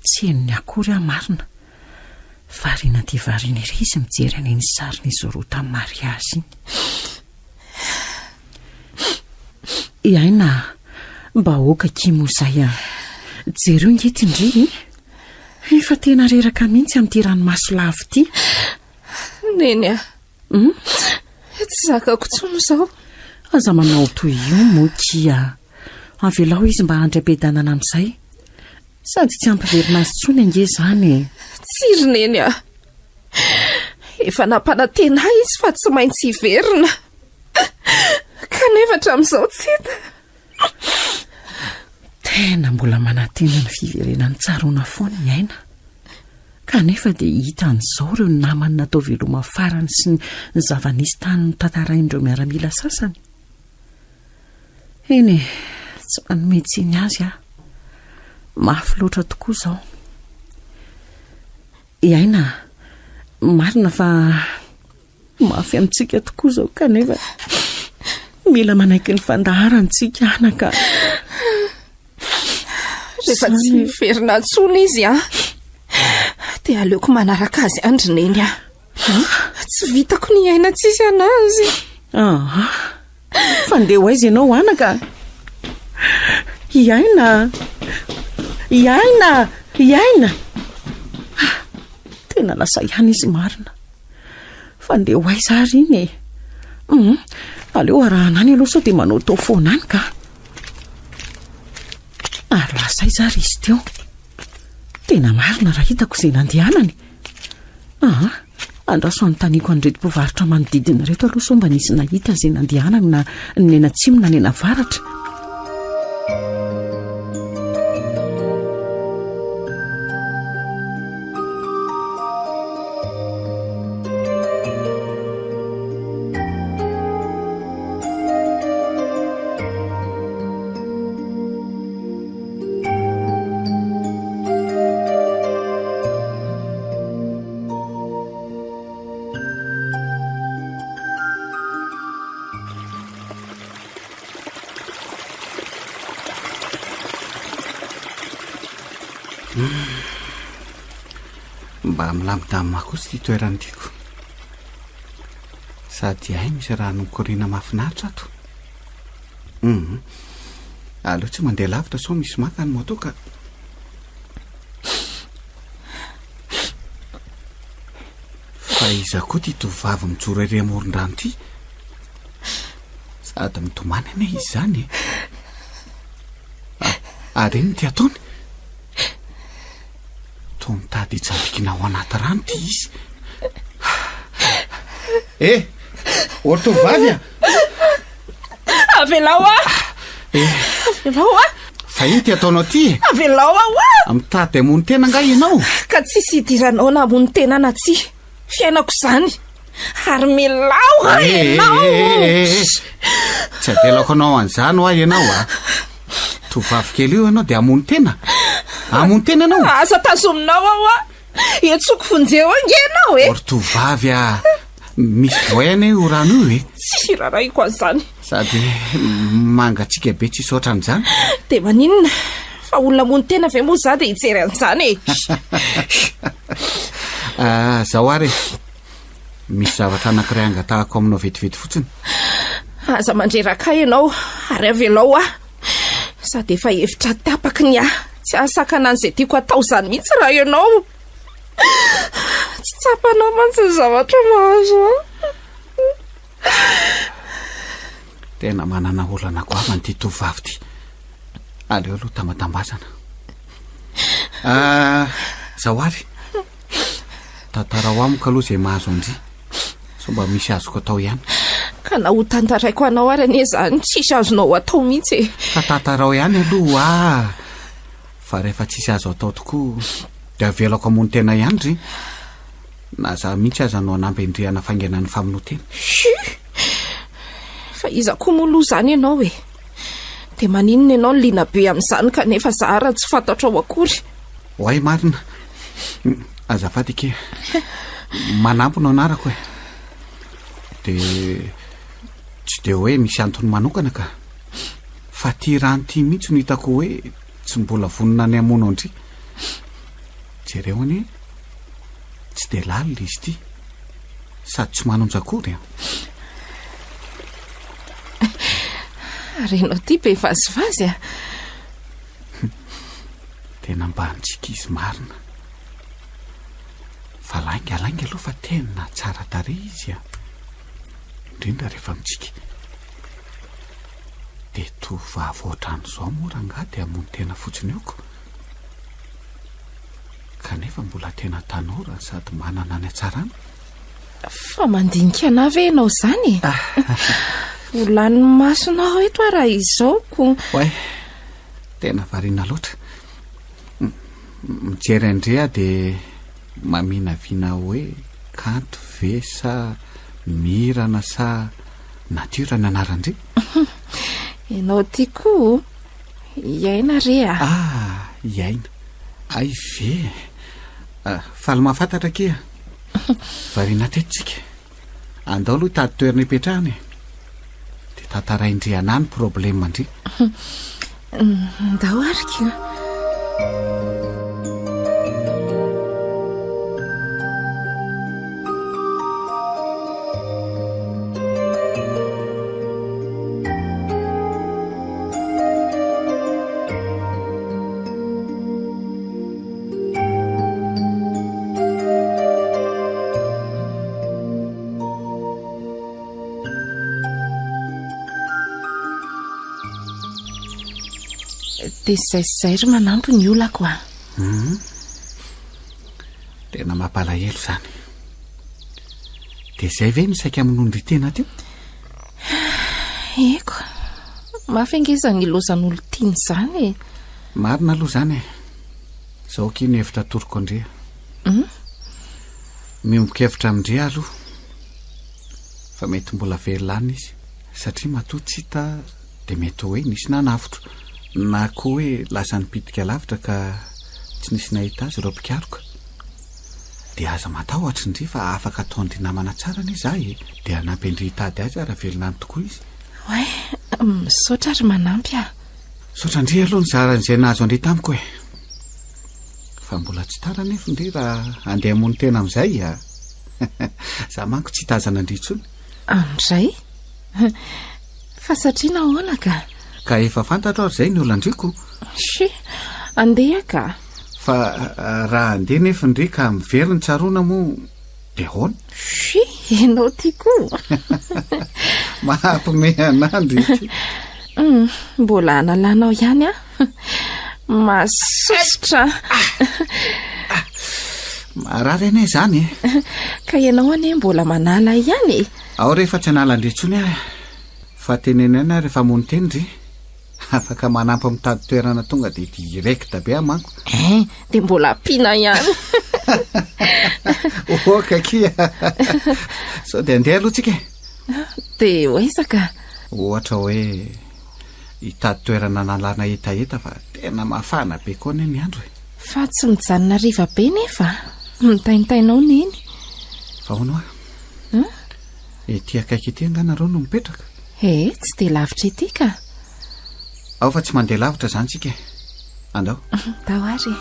Tsy henony akory marina. Variana ty variana iry izy mijery any ny sariny izy roa tamin'ny mariazy iny. Iaina mba oka kimo izay jereo ngety indry. Efa tena reraka mihitsy amin'ity ranomaso lavo ity. Neny tsy zakako tsony izao. Aza manao toy io mokia. Avelao izy mba handram-piadanana amin'izay. Sady tsy ampiverina azy tsony ange izany. Tsiry neny efa nampanantena izy fa tsy maintsy hiverina. Kanefa hatramin'izao tsy hita. Tena mbola manantena ny fiverenan'ny tsarona foana iaina. Kanefa dia hitan'izao ireo namany natao veloma farany sy ny zava-nisy tany ny tantarain'ireo miaramila sasany. Eny tsy manometsiny azy mafy loatra tokoa izao. Iaina marina fa mafy amintsika tokoa zao kanefa mila manaiky ny fandaharantsika anaka. Rehefa tsy verina antsona izy dia aleoko manaraka azy andrineny tsy vitako ny aina tsisy anazy. Fandeha ho aizy ianao anaka. Iaina tena lasa ihany izy marina. Fandeha ho aizy ary iny aleo arahanany aloha sao dia manao tao foana any ka. Ary lasa izy ary izy teo. Tena marina raha hitako izay nandehanany. Andraso anontaniako an'ireto mpivarotra manodidina reto aloha sao mba nisy nahita izay nandehanany na ny eny atsimo na ny eny avaratra. Mba milamindamina kosa ty toerany tiako. Sady hay misy raha nokoriana mahafinaritra ato. Aleo tsy mandeha lavitra sao misy maka ny moto ka. Fa iza koa ty tovavy mijoro ery amoron-drano ty. Sady mitomany ane izy zany. Ary iny ty ataony. Toa mitady hijabikina ao anaty rano ty izy. Ory tovavy Avelao Avelao Fa iny ty ataonao ty Avelao mitady amony tena nga ianao. Ka tsisy hidiranao na amony tena na tsy fiainako zany. Ary milao ianao. Tsy adelako anao an'izany ho ianao Tovavy kely io ianao dia amony tena. Amony tena ianao. Asa tazominao etsoko fonjeo angenao Ory tovavy misy voyana io rano io Tsy raraiko an'izany. Sady mangatsika be tsisy ohatran'izany. Dia maninona fa olona amony tena ve moa za dia hijery an'izany Zao ary misy zavatra anankiray angatahako aminao vetivety fotsiny. Aza mandreraka ianao ary avelao sady efa hevitra tapaka ny tsy asakana an'izay tiako atao zany mihitsy raha ianao tsy tsapanao mantsy ny zavatra mahazo Tena manana olana goavany ty tovavy ty. Aleo aloha tambatambazana. Zao ary tantara ho amiko aloha izay mahazo andry so mba misy azoko atao ihany. Ka na ho tantaraiko anao ary anie zany tsisy azonao atao mihitsy Ka tantarao ihany aloha fa rehefa tsisy azo atao tokoa dia avelako amony tena ihany ry. Na za mihitsy aza no anampendriana fangenan'ny famonotena. Fa iza koa moloa zany ianao dia maninona ianao liana be amin'izany kanefa za raha tsy fantatro ao akory. Hoay marina. Azafady ke manampy no anarako dia tsy dia hoe misy antony manokana ka fa ty rano ty mihitsy no hitako hoe tsy mbola vonona ny amono andry. Jereo anie tsy dia lalina izy ty sady tsy manonjakory Renao ty be vazivazy tena mba antsika izy marina. Fa lainga aloha fa tena tsara tarehy izy indrindra rehefa mitsika. Dia tovavy ohatran'izao moa rangahy dia amony tena fotsiny eoko. Kanefa mbola tena tanora sady manana ny hatsarana. Fa mandinika ana ve ianao zany Olany masonao eto raha izao ko. Hoay tena variana loatra. Mijery andrea dia maminavina hoe kanto ve sa mirana sa natiora ny anarandre. Ianao ty koa iaina rea iaina ay ve faly mahafantatra ke variana tetitsika andao aloha hitady toerana ipetrahany dia tantaraindriana any problema ndry. Ndao arika. Dia zay ry manampy ny olako a. Tena mampalahelo izany. Dia izay ve ny saika amin'ondry tena teo? Eko, mafaingezany ilozan'olo tiany izany e. Marina aloha izany e. Izao kiny hevitra toroko andrea. Miombokevitra amindrea aloha fa mety mbola velona izy satria matoa tsy hita dia mety hoe nisy nanavotro na koa hoe lasa nipitika lavitra ka tsy nisy nahita azy ireo mpikaroka. Dia aza matahotra indry fa afaka ataondry namana tsara ny izahy dia hanampy indry hitady azy raha velona any tokoa izy. Oe, misaotra ry manampy a. Saotra indri aloha ny zaran'izay nahazo andry tamiko e. Fa mbola tsy tara nefa indri raha andeha mony tena amin'izay a. Za manko tsy hitazana indry intsony. Andray? Fa satria nahoana ka? Ka efa fantatra ary izay ny olandriko. Sy, andeha ka. Fa raha andeha nefa indri ka miveriny tsaroana moa dia hoana? Sy, ianao tia koa. Mahampome anandry ity. Mbola analanao ihany a. Masosotra. Marary anay izany e. Ka ianao anie mbola manala ihany e. Ao rehefa tsy anala indritsony a. Fa tenenena rehefa mony teny indry. Afaka manampy mitady toerana tonga dia direkta be amanko. Dia mbola ampiana ihany. Kakia. Sao dia andeha aloha tsika. Dia hoaizaka. Ohatra hoe hitady toerana nalana hetaheta fa tena mafana be koa ny andro e. Fa tsy mijanona riva be nefa. Mitaintainao neny. Fa hono a? Ety akaiky ety anganareo no mipetraka. Tsy dia lavitra ety ka. Ao fa tsy mandeha lavitra izany tsika. Andao. Tao ary.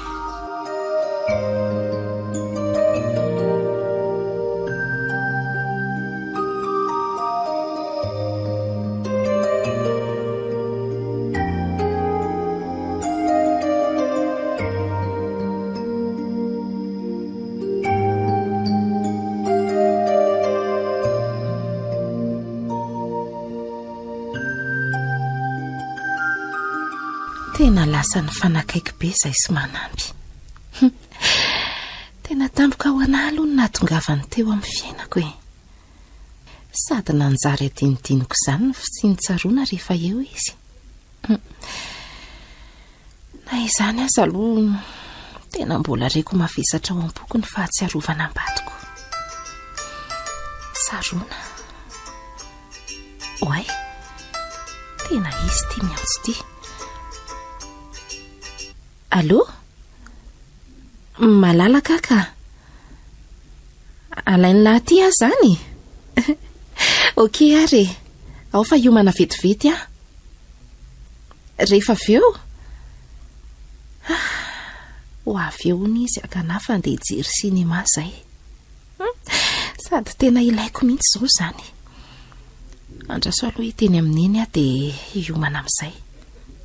Tena lasa ny fanakaiky be izay sy manampy. Tena tampoka ho anahy aloha no nahatongavany teo amin'ny fiainako e. Sady nanjary adinidiniko izany ny fisiany-tsaroana rehefa eo izy. Na izany aza aloha tena mbola reko mavesatra ao am-poko ny fahatsiarovana ambadiko. Tsaroana. Oay, tena izy tia miantso tia. Allô? Malalaka ka? Alainy lahaty aho zany? Okey ary. Ao fa hiomana vetivety aho. Rehefa avy eo? Ho avy eo ny izy akanahy fa andeha hijery sinema izay. Sady tena ilaiko mihitsy izao izany. Andraso aloha hiteny amin'iny aho dia hiomana amin'izay.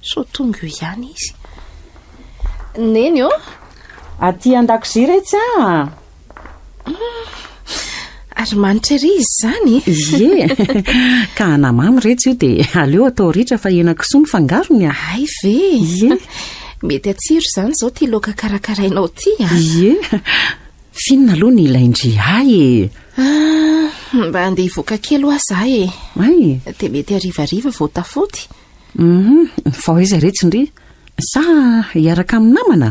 So tonga eo ihany izy. Neny o? Aty an-dakozia retsy a. Ary manitra ery izy izany. Ie. Ka anamamy retsy io dia aleo atao ritra fa hena kisoa ny fangarony a. Ay ve. Ie. Mety atsiro izany izao tia laoka karakarainao ty a. Ie. Finona aloha ny ilaindry ay e. Mba andeha hivoaka kely ho aza e. Ay. Dia mety arivariva vao tafody. Fa izy retsy ndry. Sa hiaraka amin'ny namana?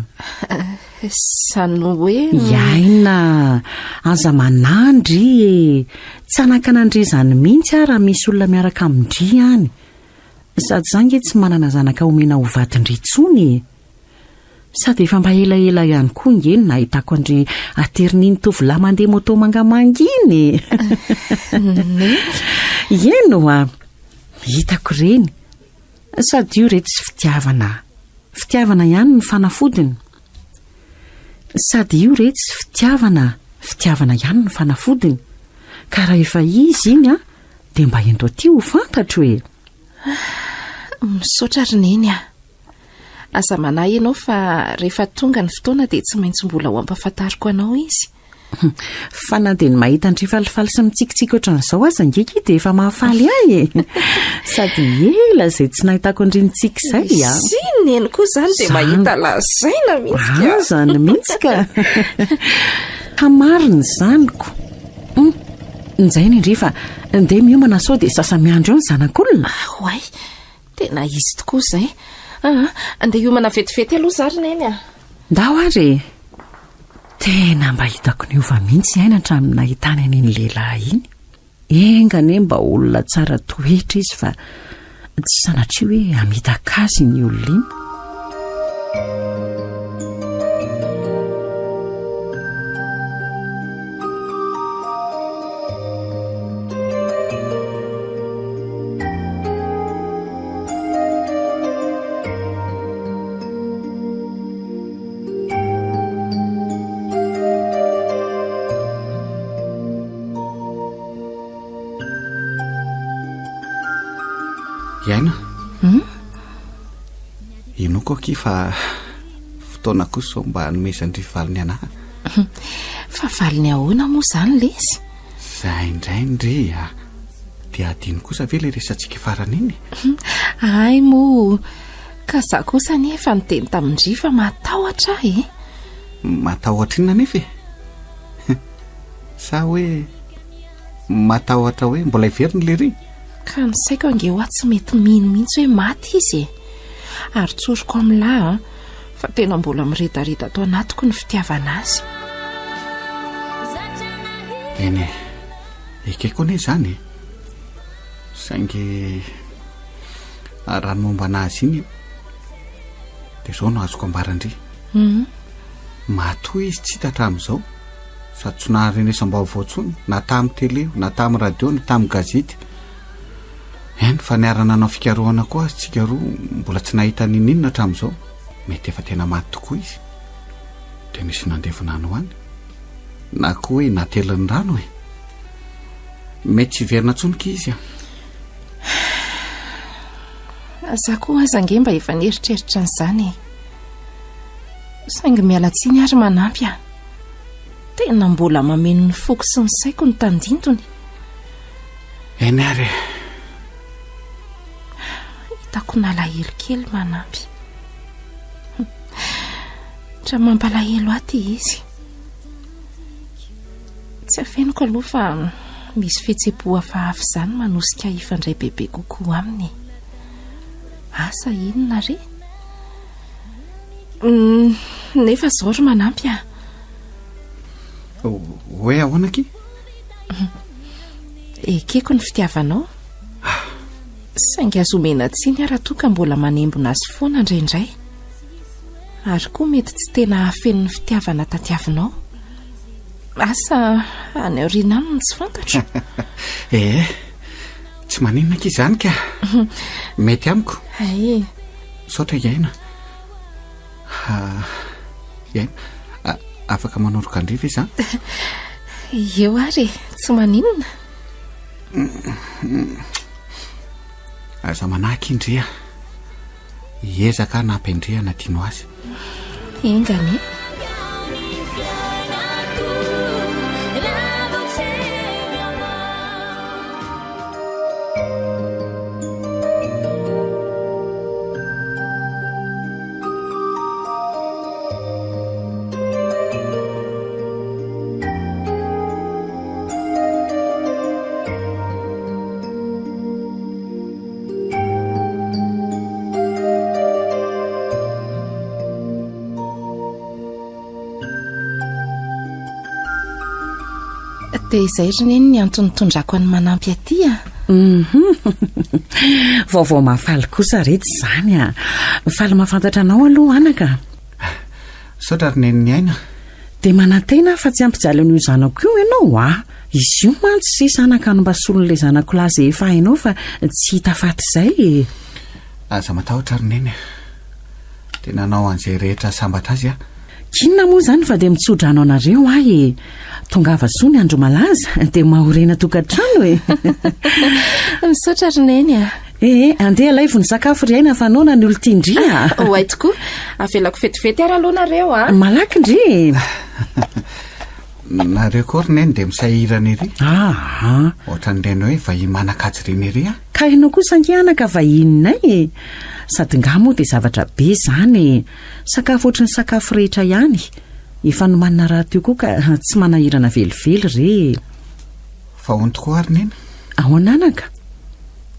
Sany hoe Iaina, aza manandry e. Tsy anakanandry izany mihitsy raha misy olona miaraka amindry ihany. Sady zange tsy manana zanaka omena ho vatindry intsony. sady efa mba elaela ihany koa ngeny nahitako andry aterininy tovolahy mandeha moto mangamanga iny eno a hitako reny sady io rety sy fitiavana ihany ny fanafodiny sady io rety sy fitiavana ihany ny fanafodiny ka raha efa izy iny a dia mba ento aty ho fantatro hoe misaotra rineny a aza manahy ianao fa rehefa tonga ny fotoana dia tsy maintsy mbola ho ampafantariko anao izy fa na dia ny mahita ny trifalifaly sy mitsikitsiky ohatran'izao aza ngeky dia efa mahafaly ahy sady ela izay tsy nahitako andrinitsika izay a sy neny koa izany dia mahita lazaina mihitsika azany mihitsika hamariny zaniko nizay ny indry fa ndeha miomana sao dia sasa miandro eo ny zanak'olona hoay tena izy tokoa izay andeha hiomana vetivety aloha zary neny a ndao ary tena mba hitako ny ova mihitsy aina hatramin'ny nahitany an'iny lehilahy iny engane mba olona tsara toetra izy fa tsy sanatria hoe hamitaka azy ny olona iny iaina inoko aky fa fotoana kosa mba hanomezandry valiny anahy fa valiny ahoana moa izany le izy zay indray ndry a dia adiny kosa ve le resantsika farany iny ay moa ka za kosa nefa niteny tamindry fa matahotra e matahotra inona nefa e sa hoe matahotra hoe mbola iveriny le ry ka ny saiko ange ho ahy tsy mety mino mihitsy hoe maty izy e ary tsoroko amin'lahy fa tena mbola miredareda atao anatiko ny fitiavana azy eny ekeko ane izany saingy raha ny momba anazy iny dia izao no azoko ambarandry matoa izy tsy hitatra amin'izao sady tsy naharenesam-baovao tsony na tamin'ny tele na tamin'ny radio na tamin'ny gazety eny fa niarana anao fikarohana koa azy tsika roa mbola tsy nahita nininona hatramin'izao mety efa tena maty tokoa izy dia misy nandevina ho any na koa hoe natelin'ny rano e mety tsy verina tsonika izy a za koa aza nge mba efa nieritreritra n'izany saingy mialatsiny ary manampy a tena mbola mameno ny foko sy ny saiko ny tandintony eny ary hitako nalahelo kely manampy tra mampalahelo aty izy tsy afeniko aloha fa misy fihetsem-po hafahafa izany manosika ifandray bebe kokoa aminy asa inona re nefa zao ry manampy a hoe ahoana ky ekeko ny fitiavanao saingy azo omena tsiny raha toka mbola manembona azy foana indraindray ary koa mety tsy tena hafeno ny fitiavana tatiavinao asa any aoriana aminy tsy fantatro tsy maninona ky izany ka mety amiko ay saotra iaina iaina afaka manoroka andriva izy eo ary tsy maninona aza manahaky indria hiezaka nampendrihana tiano azy engany dia izay rineny ny antonytondrako any manampy aty a vaovao mahafaly kosa rety izany a mifaly mahafantatra anao aloha anaka saotra ry neniny aina dia manantena fa tsy ampijaly an'io zanako io ianao izy io mantsy sy zanaka anombasolon'ilay zanako laza efa hainao fa tsy hita faty izay aza matahotra ry neny tena anao an'izay rehetra sambatra azy kinona moa izany fa dia mitsodrano anareo tonga avasoa ny andro malaza dia mahorena tokantrano misaotra ry neny andeha laivony sakafo ry aina fa naona ny olo tiandria hoay tokoa avelako fetifety ary aloha nareo malaky ndre nareo koa ry neny dia misahirana ery ohatra nyreny hoe vahiny manakajy reny ery ka ianao kosa angianaka vahininay sady ngamoa dia zavatra be izany sakafo ohatry ny sakafo rehetra ihany efa nomanina raha teo koa ka tsy manahirana velively re fa hony tokoa ary neny ananaka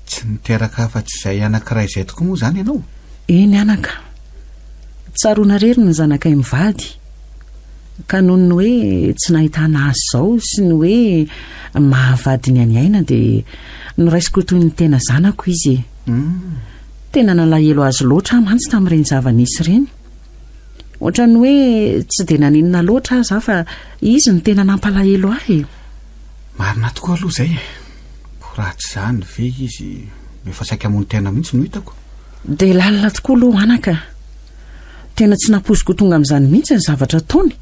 tsy niteraka afa-tsy izay anankiray izay tokoa moa izany ianao eny anaka tsaroana rery ny zanakay mivady ka noho ny hoe tsy nahitana azy izao sy ny hoe mahavady ny any aina dia noraisiko toy ny tena zanako izy tena nalahelo azy loatra mantsy tamin'ireny zava-nisy ireny ohatra ny hoe tsy dia naninona loatra aza fa izy ny tena nampalahelo ahy marina tokoa aloha izay ratsy izany ve izy efa saika amony tena mihitsy no hitako dia lalina tokoa aloha anaka tena tsy nampoziko tonga amin'izany mihitsy ny zavatra taony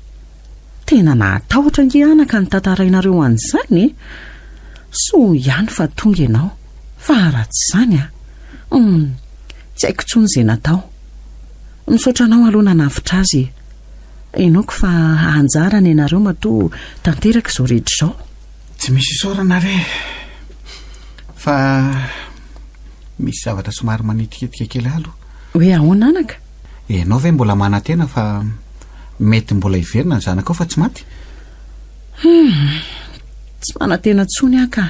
tena nahatahotra nge anaka ny tantarainareo an'izany so ihany fa tonga ianao fa ratsy izany tsy haiko tsony izay natao misaotra anao aloha nanavitra azy enoako fa anjarany ianareo matoa tanteraka izao rehetra izao tsy misy isaorana re fa misy zavatra somary manitiketika kely aloha hoe ahoana anaka ianao ve mbola manantena fa mety mbola hiverina ny zanaka ao fa tsy maty tsy manantena tsony aka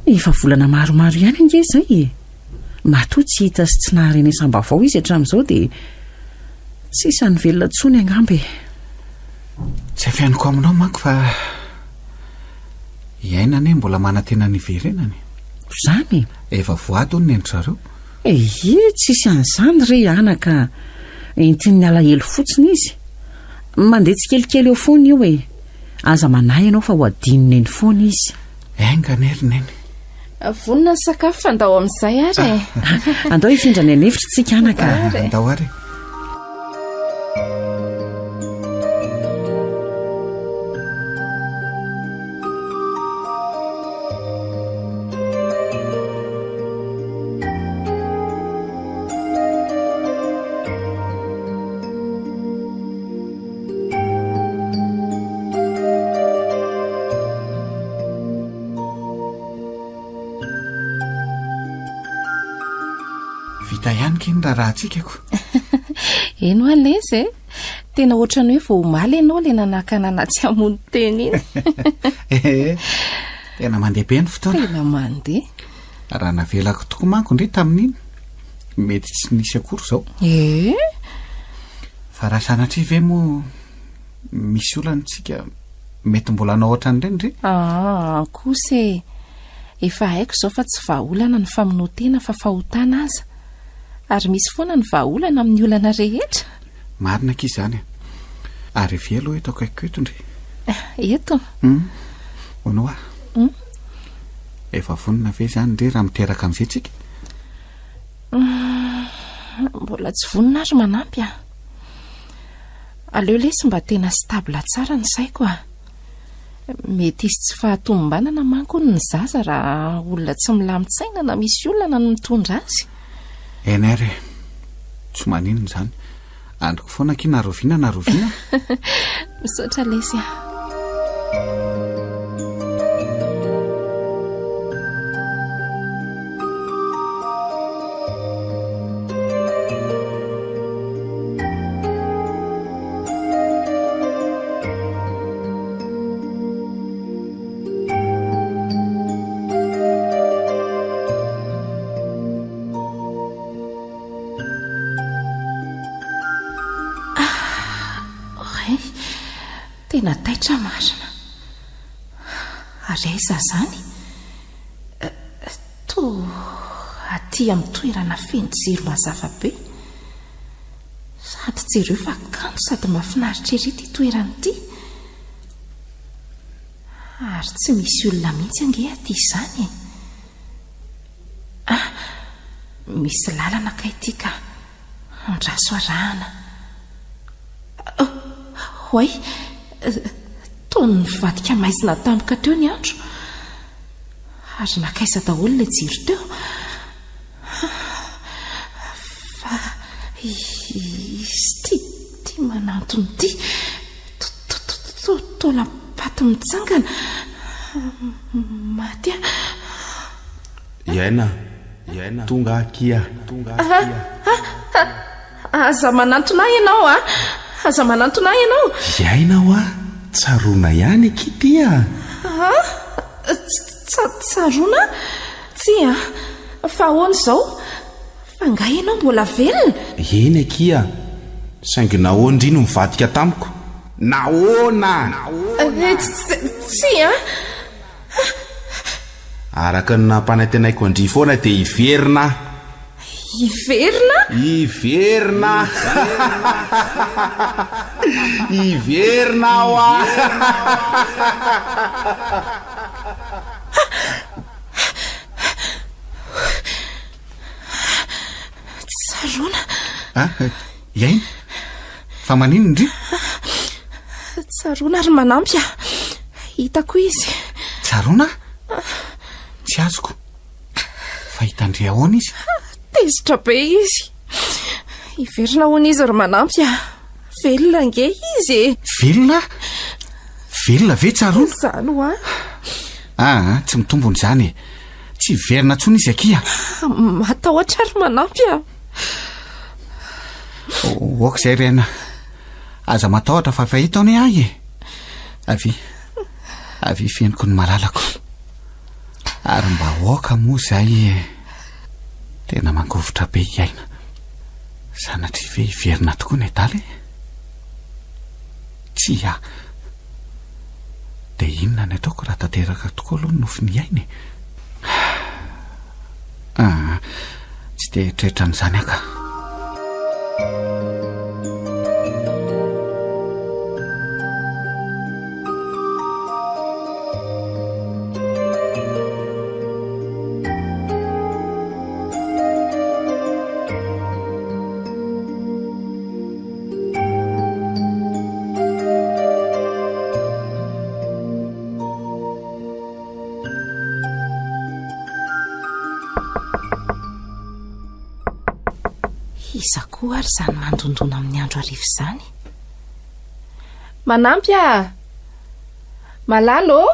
efa volana maromaro ihany ange izay matoa tsy hita sy tsy nahareny sambavao izy hatramin'izao dia tsy isany velona tsony angambe tsy afianiko aminao manko fa iainany mbola manantena ny verenany zany efa voady ho ny endry zareo tsisy an'izany re anaka entiny alahelo fotsiny izy mandeha tsy kelikely eo foana io aza manahy ianao fa ho adinina eny foana izy enganery neny vonina ny sakafo fandao amin'izay ary andao hifindrana ny hevitra tsika anaka andao ary vita ihany keny raha atsikako eno aleza tena ohatrany hoe vao omaly ianao le nanakana anatsy amony teny iny tena mandeha be ny fotoana tena mandeha raha navelako tokoa manko ndre tamin'iny mety tsy nisy akory izao fa raha sanatria ve moa misy olantsika mety mbola anao ohatran'ireny re kosa efa haiko izao fa tsy vahaolana ny famonotena fa fahotana aza ary misy foana ny vahaolana amin'ny olana rehetra marina k izany ary ve aloha eto akaiko eto ndre eto onao efa vonina ve izany ndre raha miteraka amin'izay tsika mbola tsy vonina ary manampy aleo lesy mba tena stabla tsara ny saiko mety izy tsy fahatombanana manko ny zaza raha olona tsy milamitsaina na misy olana no mitondra azy enary tsy maninona izany androko foana ki naroviana misaotra lesy tena taitra marina areza zany to aty amin'ny toerana feno jiro mazava be Jereo fa kanto sady mahafinaritra ery ty toerany ity, ary tsy misy olona mihitsy ange aty izany. Misy lalana kay ity ka andraso arahana. Hoay, tony nivadika maizina tampoka teo ny andro, ary nakaiza daholo ilay jiro teo. Fa izy ty manantony ity tola paty mitsangana maty a. Iaina tonga akia. Aza manantona ianao a, aza manantona ianao. Iainao a, tsaroana ihany akity a. Tsaroana? Tsy a, fa ahoana izao? Fa nga ianao mbola velona? Eny akia, saingy nahoandrino mivadika tamiko. Nahoana? Tsy a. Araka ny nampanantenaiko andry foana dia hiverina. Hiverina? Hiverina. Hiverina ao a. Tsaroana. Iaina, fa manino indri? Tsaroana ary manampy a, hitako izy. Tsaroana? Tsy azoko. Fa hitandre ahoana izy? Tezitra be izy. Hiverina hoana izy ary manampy a. Velona nge izy. Velona? Velona ve Tsaroana? Zany ho tsy mitombony izany. Tsy verina tsony izy akia. Matahotra ary manampy a. Oka izay rena. Aza matahotra fa fahitao ny ahy e. Avy feniko ny malalako. Ary mba oka moa izay tena mangovotra be Iaina. Sanatria ve hiverina tokoa ny adaly? Tsy a. Dia inona ny ataoko raha tanteraka tokoa aloha ny nofiny Iaina? Tsy dia eritreretra n'izany aka. Iza koa ary izany mandondona amin'ny andro arivo izany. Manampy a. Malalo?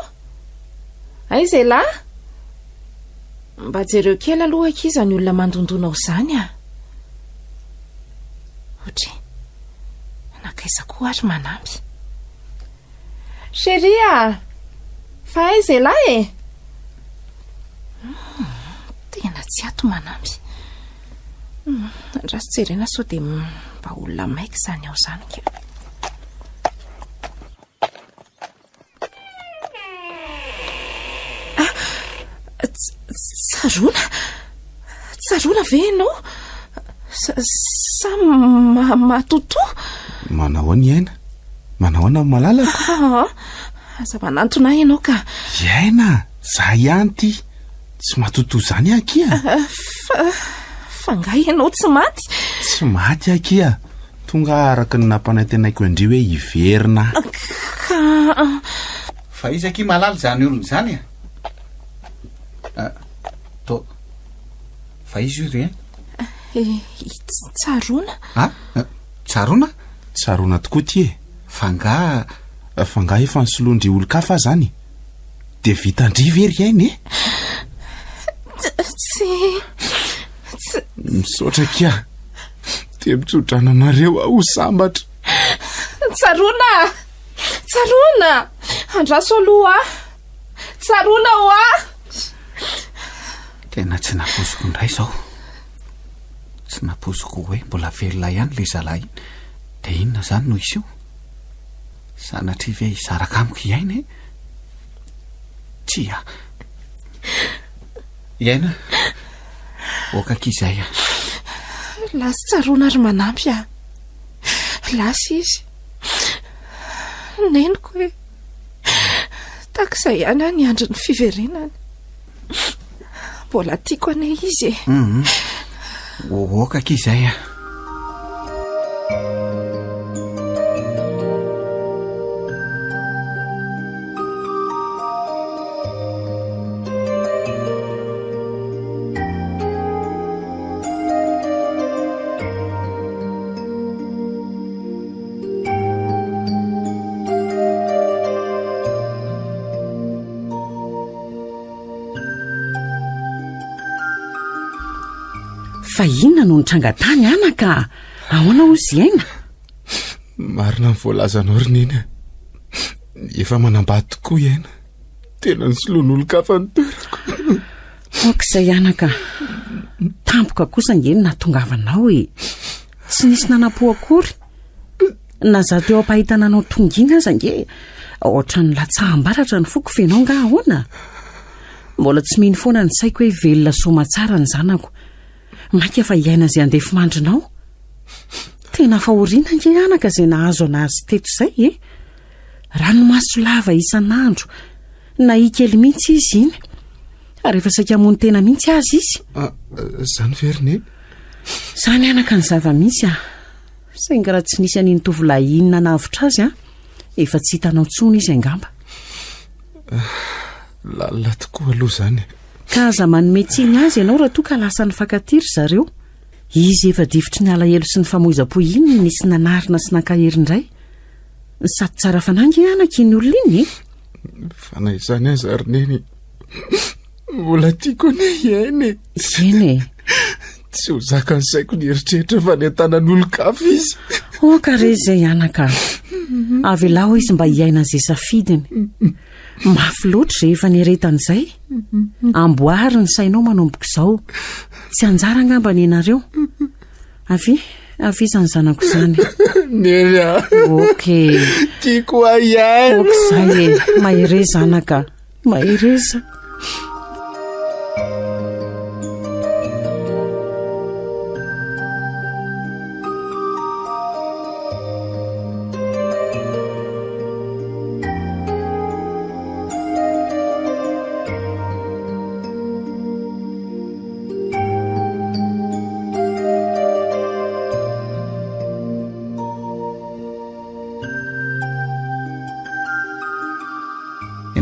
Aiza lahy? Mba jereo kely aloha akiza ny olona mandondona ao izany a. Otry, nakaiza koa ary manampy. Sheria, fa aiza lahy e? Tena tsy ato manampy. Raha tsy jerena sao dia mba olona maika izany ao izany ke. Tsaroana ve ianao? Sa matoto? Manahoana Iaina? Manahoana malalako? Aza manantona ianao ka. Iaina, za ihany ty. Tsy matoto izany akia. Fa nga ianao tsy maty? Tsy maty akia. Tonga araka ny nampanantenaiko andry hoe hiverina. Fa izy akia malala izany olona izany a? Fa izy io re? Tsaroana? Tsaroana? Tsaroana tokoa ty e. Fa nga efa nisoloandry olon-kafa zany. Dia vitandry very Iaina e? Misaotra kia. Dia mitsodrana anareo aho sambatra. Tsaroana! Andraso aloha a. Tsaroana ho a. Tena tsy napoziko indray izao. Tsy napoziko hoe mbola velona ihany ilay zalahy. Dia inona izany no izy io? Sanatria ve hisaraka amiko Iaina e? Tsy a. Iaina, oka kizay a. Lasy Tsaroana ary manampy a. lasa izy neniko hoe takizay ihany ny andro ny fiverenany. Mbola tiako anay izy okaka izay fa inona no nitrangatany anaka ahoana ozy aina? Marina ny voalazanao roneny efa manambady tokoa iaina, tena ny solon'olo-kafa ny toerako. Okizay anaka, tampoka kosa ngeny nahatongavanao tsy nisy nanam-po akory na za teo ampahitana anao tongina aza nge ohatra ny latsaham-baratra ny foko fenao nga ahoana. Mbola tsy mino foana ny saiko hoe velona soma tsara ny zanako, maika fa iaina zay andefy mandrinao. Tena fahoriana nge anaka zay nahazo anazy teto izay ranomaso lava isan'andro na ikely mihitsy izy iny, ary efa saika mony tena mihitsy azy izy. Zany verineny zany anaka ny zava-misy sainga raha tsy nisy an'iny tovolahy inona navitra azy efa tsy hitanao tsony izy angamba. lalina tokoa aloha zany. Ka aza manome tsiny azy ianao raha toa ka lasa ny fakatiry zareo. Izy efa difitry ny alahelo sy ny famoiza-po iny nisy nanarina sy nankaherindray. Sady tsara fanangy anaka iny olona iny fanay izany azy roneny, mbola tiako ny iainy eny tsy ho zaka ny saiko ny eritrehitra fa ny antanan'olo-kafa izy. Kare izay anaka, avela izy mba hiaina izay safidiny. Mafy loatra rehefa nieretan'izay. Amboary ny sainao manomboka izao, tsy anjara angamba ny ianareo. Avy izany zanako izany. Neny okey, tiako aiany. Okizay mahireza anaka, mahireza.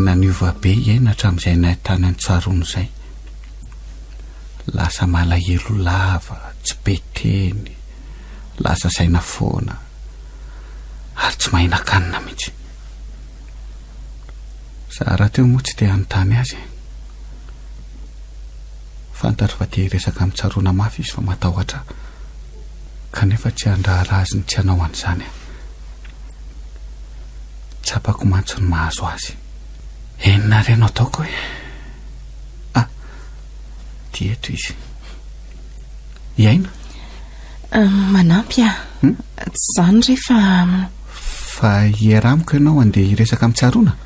Naniova be iaina hatramin'izay nahitany ny tsarono izay. Lasa malahelo lava, tsy beteny, lasa saina foana, ary tsy mahina-kanina mihitsy. Raha teo moa tsy te hanontany azy, fantatra fa te resaka amin'ny tsaroana mafy izy fa matahotra, kanefa tsy handrahara azy ny tsy hanao an'izany. Tsapako mantso ny mahazo azy. Enina reno ataoko tieto izy. Iaina? Manampy tsy zany rehefa fa hieramiko ianao andeha hiresaka amin'ny tsaroana?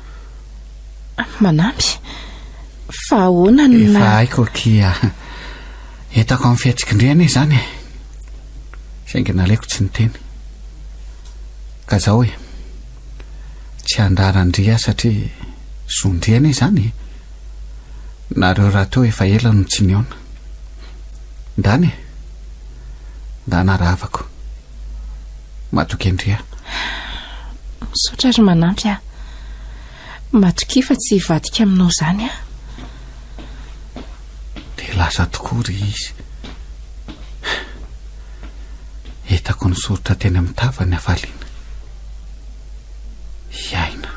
Manampy fa ahoana ny efa haiko kia etako amin'ny fiatsikindriana izany saingy nalaiko tsy niteny ka zao tsy handrarandria satria sondriana izany. Nareo raha teo efa ela no tsy niona. Ndany nda naravako matoky andria. Misaotra ry manampy matoky fa tsy vadika aminao zany dia lasa tokoa ry izy. Etako ny soritra teny amin'ny tavany hafaliana. Iaina.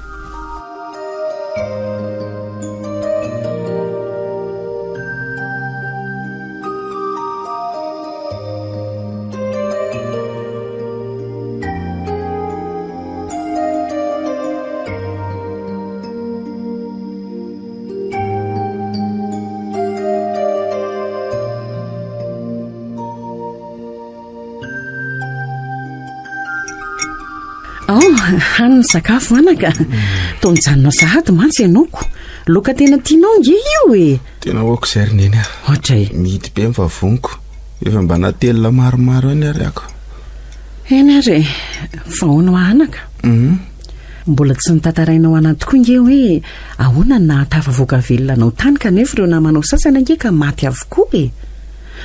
Haniny sakafo anaka, tonjanona sahady mantsy ianaoko. Loka tena tianao nge io Tena oako izay roneny Ohatray mihidy be mivavoniko, efa mba natelina maromaro any ariako. eny ary fahoana hoanaka mbola tsy nitantarainao anaty koa inge hoe ahoana nahatafavoaka velona anao tany kanefa ireo namanao sasany ange ka maty avokoa e.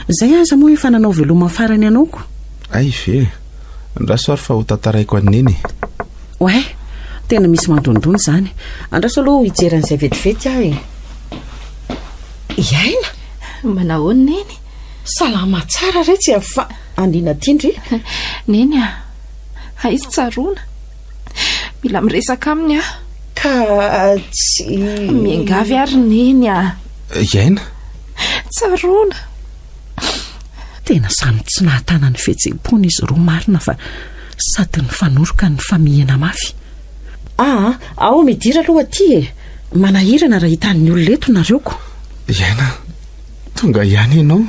Zay aza moa efa nanao veloma farany anaoko. Ay ve andrasoary fa ho tantaraiko aneny. Oe tena misy mandondony zany. Andraso aloha hijeran'izay vetivety aho e. Iaina manao neny salama tsara retsy fa andina tindry neny aizy tsaroana mila miresaka aminy ka tsy miangavy ary neny iaina tsaroana tena samy tsy nahatana ny fihetsem-pony izy roa marina fa sady ny fanoroka ny famihana mafy. Ao midira aloha aty e manahirana raha hitan'ny ololeto nareoko. Iaina tonga ihany ianao.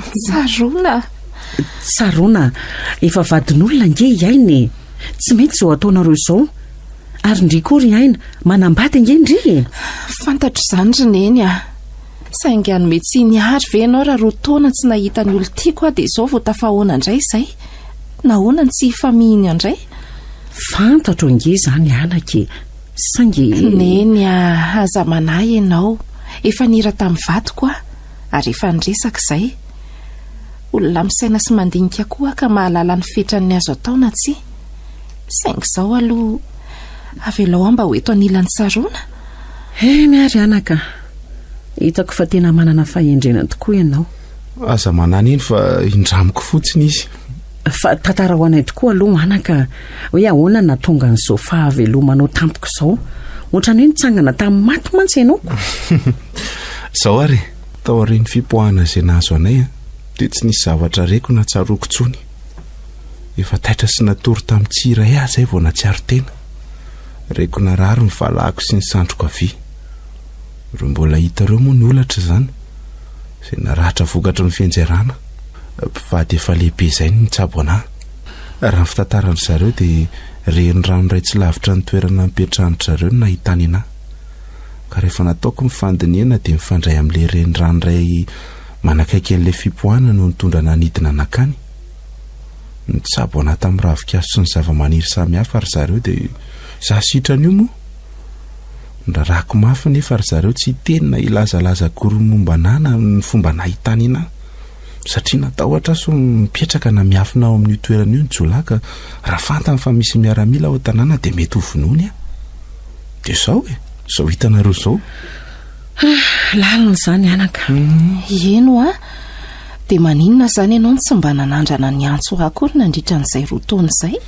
Tsaroana efa vadin'olona nge iainy tsy mety zao ataonareo izao ary ndrikory iaina manambady nge ndry fantatro izany ry neny saingy any mety ny ary ve ianao raha roa taona tsy nahita ny olo tiako dia izao vao tafahoana indray izay nahoana ny tsy famihiny andray. Fantatro nge izany anake saingy neny aza manahy ianao efa nira tamin'ny vadiko ary efa niresaka izay olona misaina sy mandinika koa ka mahalala ny fetrany azo ataona tsy saingy izao aloha avelao mba hoeto anilan'ny tsaroana. Miary anaka hitako fa tena manana fahendrena tokoa ianao. Aza manana iny fa indramiko fotsiny izy fa tantara ho anay tokoa aloha anaka hoe ahoana na tonga n'izao fahavelomanao tampoko izao ohatrany hoe nitsangana tamin'ny maty mantsy ianao. Zao ary tao ariny fipoahana izay nahazo anay dia tsy nisy zavatra reko na tsaroko tsony efa taitra sy natory tamin'ny tsiray zay vao natsiaro tena reko narary ny valahako sy ny sandroko avy ireo mbola hita ireo moa ny olatra izany izay naratra vokatra ny fianjairana mpivady efa lehibe izay ny tsabo anahy raha ny fitantaran'ny zareo dia reny rano ray tsy lavitra ny toerana mipetrahan'ny zareo no nahitany anahy ka rehefa nataoko mifandiniana dia mifandray amin'ilay reny rano ray manakaiky an'ilay fipoahana no nitondra nanidina anakany ny tsabo anahy tamin'ny ravikazo sy ny zava-maniry samihafa ary zareo dia za sitrany io moa ndrarako mafy nefa ary zareo tsy tenina ilazalaza kory momba nana ny fomba nahitany anahy satria natahotra so mipetraka na miafina ao amin'ny toerana io ny jolaka raha fantany fa misy miaramila ao an-tanàna dia mety ho vonoiny dia zao zao hitanareo zao lalina izany anaka. Eno dia maninona izany ianao tsy mba nanandrana ny antso akory nandritra n'izay roa taona izay.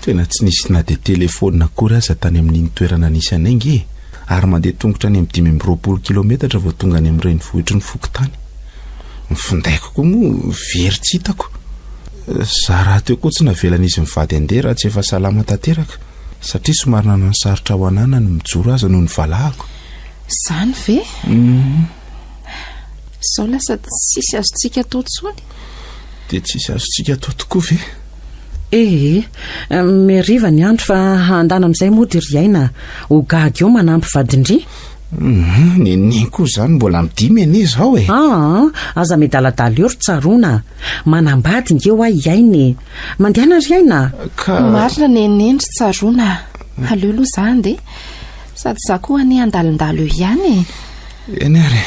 Tena tsy nisy na dia telefona akory aza tany amin'iny toerana nisy anay nge ary mandeha tongotra any amin'ny 520 kilometatra vao tonga any amin'ireny vohitry ny fokotany. Mifindaiko koa moa very tsy hitako za raha teo koa tsy navelan'izy mivady andeha raha tsy efa salama tanteraka satria somary nanansarotra ho anana no mijoro aza noho ny valahako. Izany ve? Sao lasa tsisy azontsika atao tsony? Dia tsisy azontsika atao tokoa ve? Meriva ny andro fa handana amin'izay moa dia ry aina ho gaga eo manampy vadindry. Neneny koa izany mbola midimy ane izao aza medaladala eo ry tsaroana manambady ingeo iainy mandehana ry aina marina nenendry tsaroana aleo aloha izany dia sady za koa any andalindalo eo ihany eny ary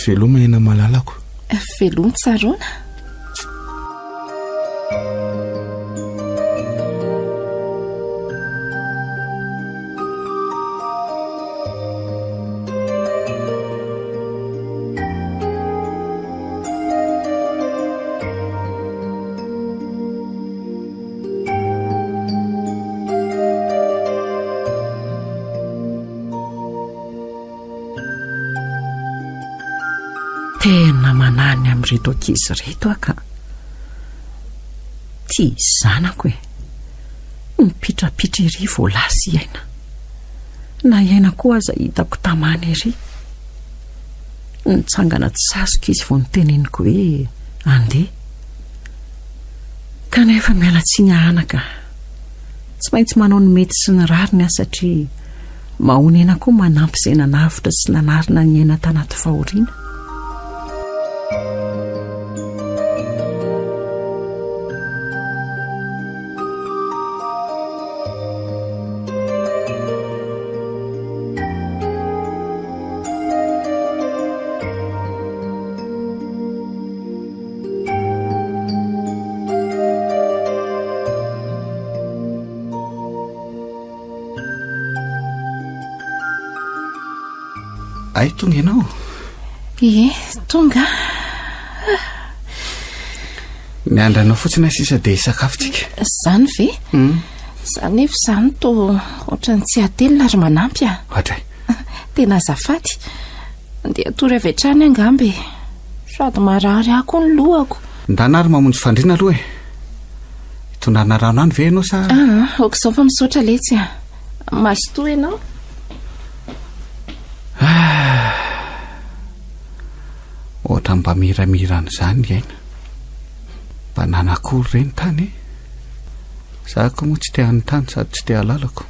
veloma ena malalako veloma tsaroana. Tena manany amin'reto ankizy reto aka tia zanako mipitrapitra ery vao lasa iaina na iaina koa aza hitako tamana ery nitsangana tsy sazoko izy vao niteneniko hoe andeha kanefa miala tsiny anaka tsy maintsy manao ny mety sy ny rariny satria mahonena koa manampy izay nanavitra sy nanarina ny aina tanaty fahoriana. ay tonga ianao. Tonga ny andranao fotsiny sisa dia hisakafotsika. Zany ve? Zany efa zany to ohatrany tsy hatelina ary manampy a. Ohatray. Tena azafady. Andeha tory avy hatrany angambe. Sady marary ako ny lohako. Ndana ary mamonjy fandriana aloha e. Itondrana rano any ve ianao sa? Okizao fa misaotra letsy a. Masotoa ianao? Ohatra mba miramirana zany iaina. Mba nanakory reny tany e. Za koa moa tsy te hany tany sady tsy te halalako.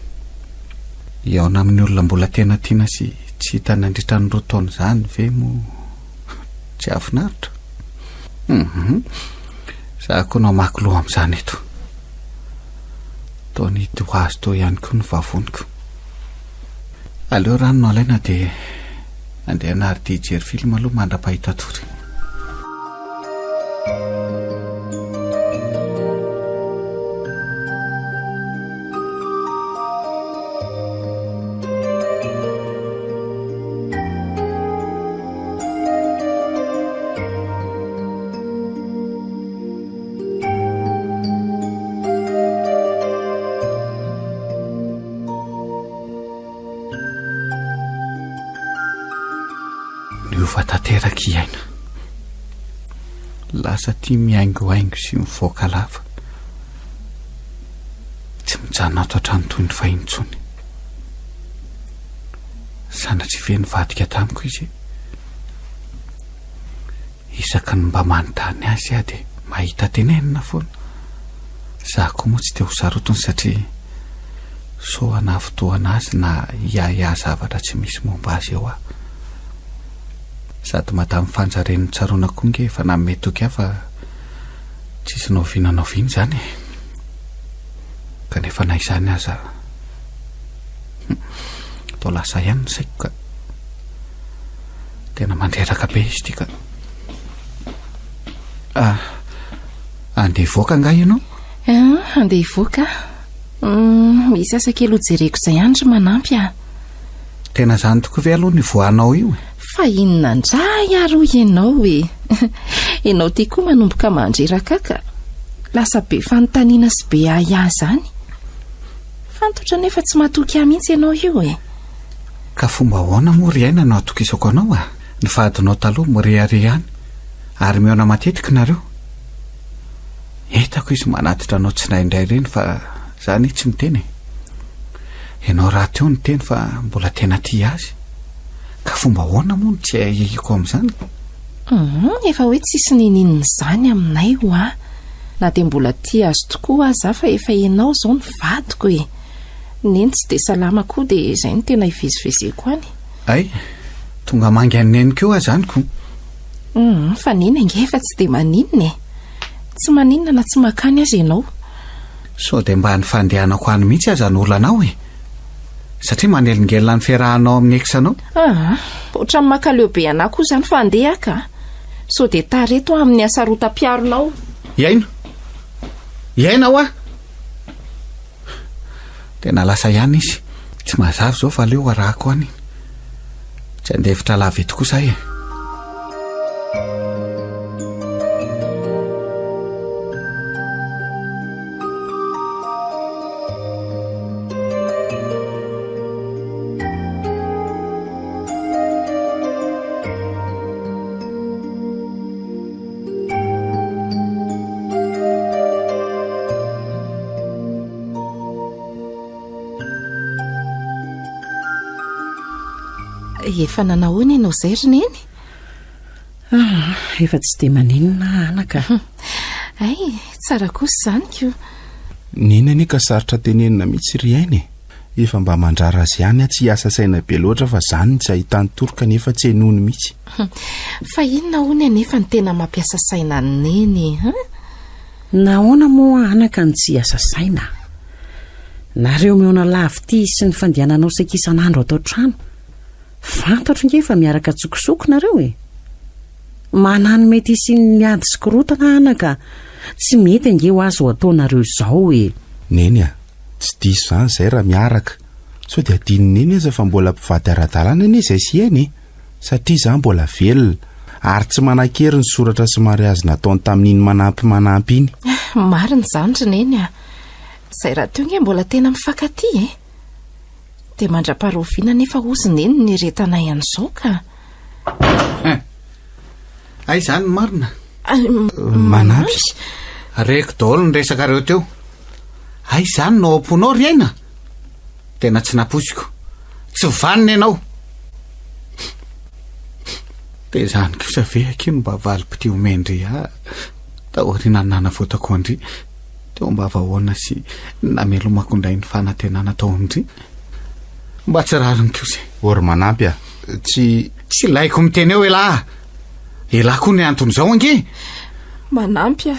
Iaona amin'ny olona mbola tena tiana sy tsy hita nandritra ny 2 taona zany ve mo tsy afinaritra. Za koa no maki loha amin'izany eto. Taony to azo to ihany koa ny vavoniko. Aleo rano no alaina dia andeha nary dia hijery film aloha mandra-pahita tory. Niova tanteraka iaina. Lasa tia miaingoaingo sy mivoaka lava. Tsy mijanona ato an-trano toy ny fahintsony. Sanatry ve nivadika tamiko izy. Isaka ny mba manontany azy aho dia mahita tenenina foana. Za koa moa tsy te ho sarotiny satria so hanavitoana azy na ia zavatra tsy misy momba azy eo aho. Sady madamy fanjaren'ny tsarona koa nge efa nanome toky aho fa tsisy noviana zany e. Kanefa na izany aza tao lasa ihany ny saiko ka tena mandreraka be izy ty ka. Andeha hivoaka nga ianao? Andeha hivoaka. Misy asa kely hojereko izay andro manampy a. Tena zany tokoa ve aloha ny voanao io e? Fa inona ndray aro ianao e. Ianao ty koa manomboka mandreraka ka lasa be fanontaniana sy be aia zany. Fantotra nefa tsy matoky ahy mihitsy ianao io e. Ka fomba ahoana moa ry aina no atokisako anao a? Ny vadinao taloha morehare any ary miona matetika nareo. Etako izy manatitra anao tsy naindray reny fa zany tsy miteny. Ianao raha teo ny teny fa mbola tena tia azy. Ka fomba ahoana moa no tsy ahihiko amin'izany? Efa hoe tsisy nininina zany aminay ho a. Na dia mbola tia azy tokoa aza fa efa ianao zao ny vadiko e. Neny tsy dia salama koa dia izay no tena hivezivezeko any. Ay, tonga mangy aneniko eo aho zany ko. Fa neny ange efa tsy dia maninona e. Tsy maninona na tsy makany azy ianao. So dia mba ny fandehanako any mihitsy aza ny olanao e. Satria manelingelina ny fiarahanao amin'ny eksanao. Ohatrany makaleo be anahy koa zany fa andeha ka. So dia tareto amin'ny asarotam-piaronao. Iaina ho a. Tena lasa ihany izy. Tsy mazavy zao fa aleo arahako any. Tsy andeha hevitra lava eto kosa e. Efa nanahoana ianao izay ry neny? Efa tsy dia maninona anaka. Ay, tsara kosa zany ko. Nina anie ka sarotra tenenina mihitsy ry aina e. Efa mba mandrara azy ihany a tsy hiasa saina be loatra fa zany tsy ahitany toroka nefa tsy henony mihitsy. Fa inona hono anefa ny tena mampiasa saina ny neny? Nahoana moa anaka ny tsy hiasa saina? Nareo miona lavity sy ny fandehananao isan-andro atao trano. Fantatro nge fa miaraka tsokosoko nareo e. Manano mety sy miady sy korotana anaka. Tsy mety ange ho azo ataonareo izao e. Neny a, tsy diso zany izay raha miaraka. So dia adiny neny aza fa mbola mpivady ara-dalàna anie izay sy eny. satria izaho mbola velona ary tsy manan-kery ny soratra sy mary azy nataony tamin'iny manampy iny. Mariny izany roneny a, izay raha teo nge mbola tena mifankaty e, dia mandra-paroviana nefa oziny eny ny retana ihany izao ka. Ay izany marina. Manampy. Reko daholo ny resaka reo teo. Ay izany no amponao ry aina. Tena tsy naposiko. Tsy vanina ianao. Dia izany kosa ve akino mba valim-pity omendry taoriana nana votako andry. Teo mba vahoana sy namelomako indray ny fanantenana tao andry. Mba tsy rariny kosa. Ory Manampy a, tsy laiko miteny eo elahy. Elahy koa ny antony izao ange. Manampy a,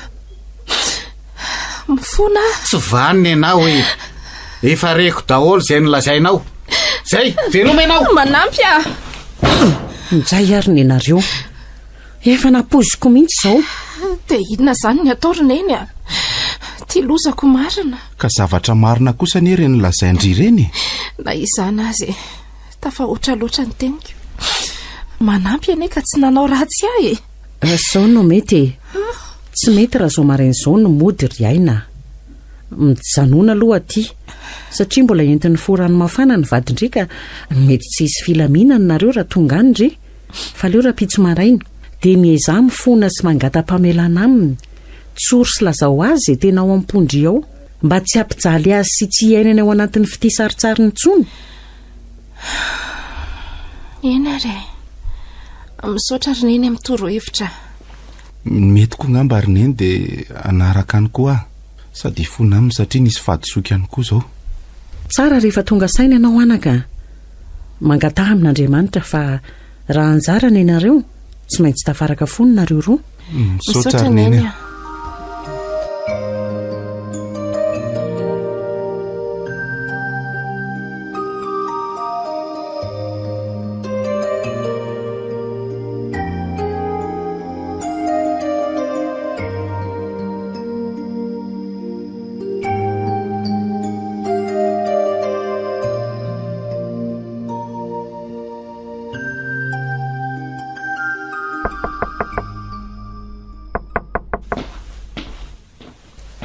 mifona. Tsy vanina ianao hoe efa reko daholo izay nolazainao. Zay, veloma ianao. Manampy a. Mizay ary ny anareo. Efa napoziko mihitsy izao. Dia inona izany ny atao roneny a? Ty lozako marina. Ka zavatra marina kosa ny ireny lazaindry ireny. Na izana azy, tafahoatra loatra ny teniko. Manampy ane ka tsy nanao ratsy ahy e. Izao no mety e. Tsy mety raha zao maraina izao no mody ry aina. Mijanona aloha aty, satria mbola entin'ny forano mafana ny vadindrika, mety tsy hisy filaminana nareo raha tonga andry. Fa leo raha pitso maraina dia mieza mifona sy mangata-pamelana aminy. Tsory sy lazao azy tena ao am-pondry ao, mba tsy hampijaly azy sy tsy iainana ao anatin'ny fitisaritsary ny tsony. Ena re, misaotra roneny amin'ny toro-hevitra. Mety koa ngamba roneny dia anaraka any koa sady fona aminy satria nisy fadisoka ihany koa izao. Tsara rehefa tonga saina ianao anaka. Mangataha amin'Andriamanitra fa raha anjarana ianareo tsy maintsy tafaraka fony nareo roa. Misaotra roneny a.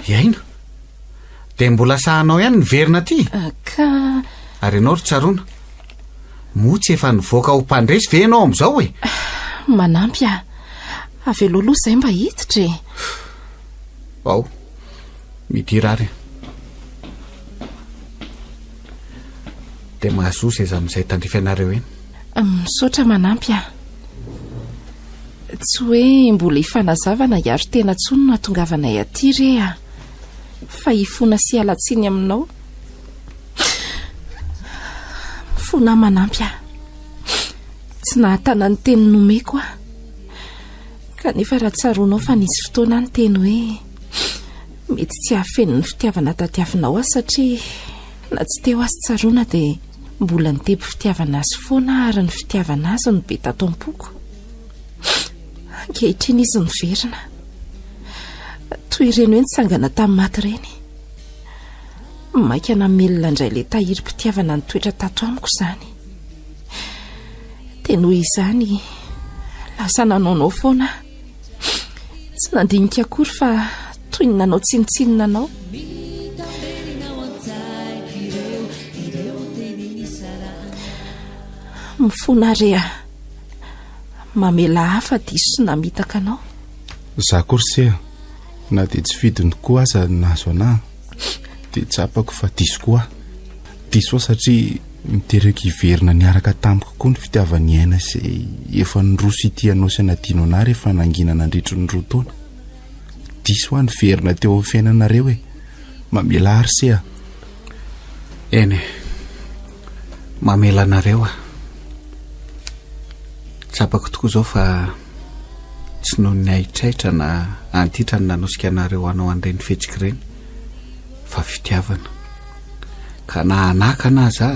Iaina, dia mbola sahanao ihany ny verina ty. Ka ary ianao ry tsaroana, motsy efa nivoaka ho mpandresy ve ianao amin'izao e? Manampy a, aveloloha izay mba hiditra e. Ao, midirary. Dia mahazosa izy amin'izay tandrify ianareo eny. Misaotra Manampy a. Tsy hoe mbola hifanazavana hiaro tena tsony no hatongavanay aty re a, fa hifona sy halatsiny aminao. Fona Manampy a, tsy nahatana ny teny nomeko a, kanefa raha tsaroanao fa nisy fotoana ny teny hoe mety tsy hahafeno ny fitiavana tadiavinao azy, satria na tsy teo azy tsaroana dia mbola niteby fitiavana azy foana ary ny fitiavana azy no be tato am-poko. Ankehitriny izy niverina toy ireny hoe nitsangana tamin'ny maty ireny. Maika namelona indray ilay tahiry-pitiavana ny toetra tato amiko izany. Dia noho izany lasa nanaonao foana, tsy nandinika akory fa toy ny nanao tsinitsinina anao. Mifona rea, mamela hafa diso sy namitaka anao. Za korsea, na dia tsy fidiny koa aza nazo anahy, dia tsapako fa diso koa. Diso satria mitereko hiverina niaraka tamiko koa ny fitiavany aina izay efa niroso ity anao sy anadino anahy rehefa nanginana andritro ny roa taona. Diso any verina teo amin'ny fiainanareo e, mamela ary sea. Eny, mamela anareo a. Tsapako tokoa izao fa tsy noho ny aitraitra na antitra ny nanosika anareo anao an'ireny fihetsika ireny, fa fitiavana. Ka na hanaka anazy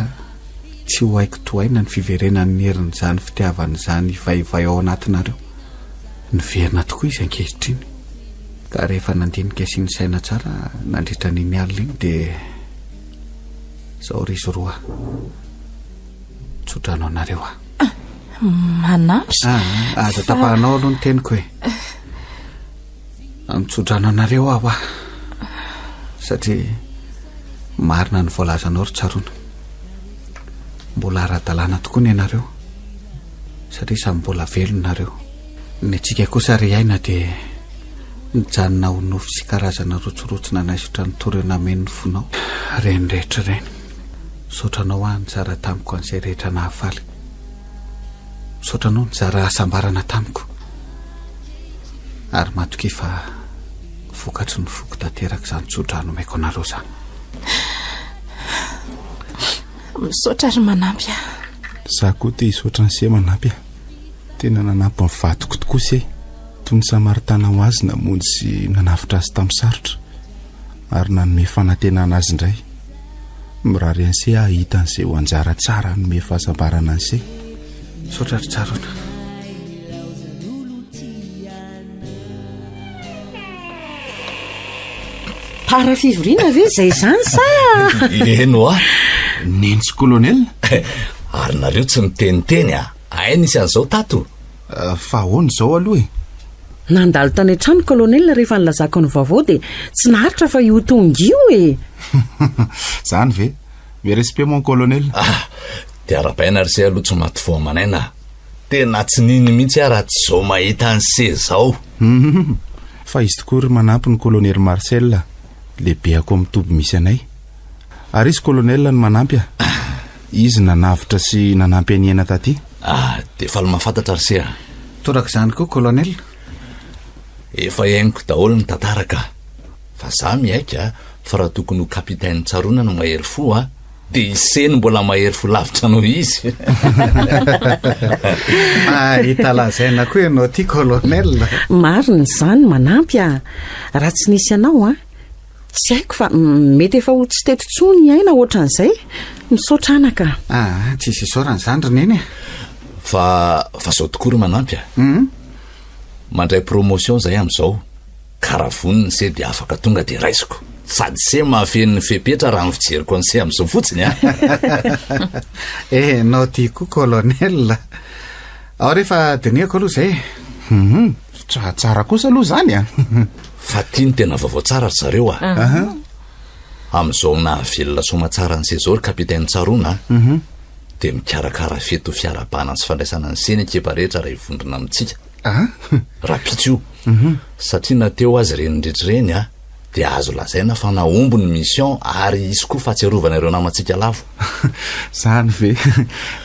tsy ho haiko tohaina ny fiverenan'ny herin'izany fitiavana izany vaivay ao anatinareo. Niverina tokoa izy ankehitriny. Ka rehefa nandinika sy ny saina tsara nandritra n'iny alina iny dia izao ry izy roa, tsotranao nareo a. manampy aza tapahanao aloha ny teniko hoe mitsodrano anareo aho satria marina ny voalazanao ry tsarona, mbola ara-dalàna tokoa ny ianareo satria samy mbola velonareo. Ny atsika kosa ry aina dia mijanona ho nofy sy karazana rotsorotsona naisotra ny torena meny ny fonao. Reny rehetra reny saotranao aho nyzara tamiko an'izay rehetra nahafaly, saotranao nyzara asambarana tamiko, ary matoka efa vokatry ny foko tanteraka izany tsodrano maiko anareo izany. misaotra ry manampy Za koa te hisaotra ny se manampy tena nanampy ny vatoko tokoa se toy ny samaritana ho azy namonjy sy nanavitra azy tamin'ny sarotra ary nanome fanantenana azy indray. Mirary an'se ahita an'izay ho anjara tsara nome fahasambarana an'se. Misaotra ry tsarona. Parafivoriana ve zay zany sa? Eno Nensy kolonel. Ary nareo tsy miteniteny aina isy an'izao tato. Fa ahoana izao aloha Nandalo tany an-trano kolonel rehefa nilazako ny vaovao dia tsy naharitra fa io tongio Zany ve? Merespe mon kolonel. Dia ara-paina ry se aloha tsy maty foa manaina. Tena tsy niny mihitsy raha tsy zao mahita ny se zao. Fa izy tokoa ry manampy ny kolonel Marcel, lehibe ako amin'ny toby misy anay. Ary izy kolonel ny manampy izy nanavitra sy nanampy aniena taty. Dia faly mahafantatra ry se Toraka izany koa kolonel. Efa hainiko daholo ny tantaraka. Fa za miaika fa raha tokony ho kapitainy Tsarona no mahery fo dia iseny mbola mahery fo lavitra noho izy. Hitalazaina koa ianao ty kolonel. Marina izany manampy raha tsy nisy anao tsy haiko fa mety efa ho tsy teto tsony aina ohatran'izay. Misaotra anaka. Tsisy isaorana izany ry neny. Fa zao tokoa ry manampy mandray promotion zay amin'izao, karaha voniny se dia afaka tonga dia raisiko, sady se mahafeny ny fepetra raha mifijeriko an'se amin'izao fotsiny nao ty koa kolonel. Ao rehefa diniako aloha zay. Tsara kosa aloha zany fa tia ny tena vaovao tsara ry zareo amin'izao nahavelona soma tsara n'se zao ry kapitainy Tsarona dia mikarakara feto fiarabana sy fandraisana ny seny akefa rehetra raha hivondrona amintsika. Raha pitso satria nateo azy renindretrareny dia azo lazaina fa naombo ny mission ary izy koa fahatsiarovana ireo namantsika lavo. Zany ve?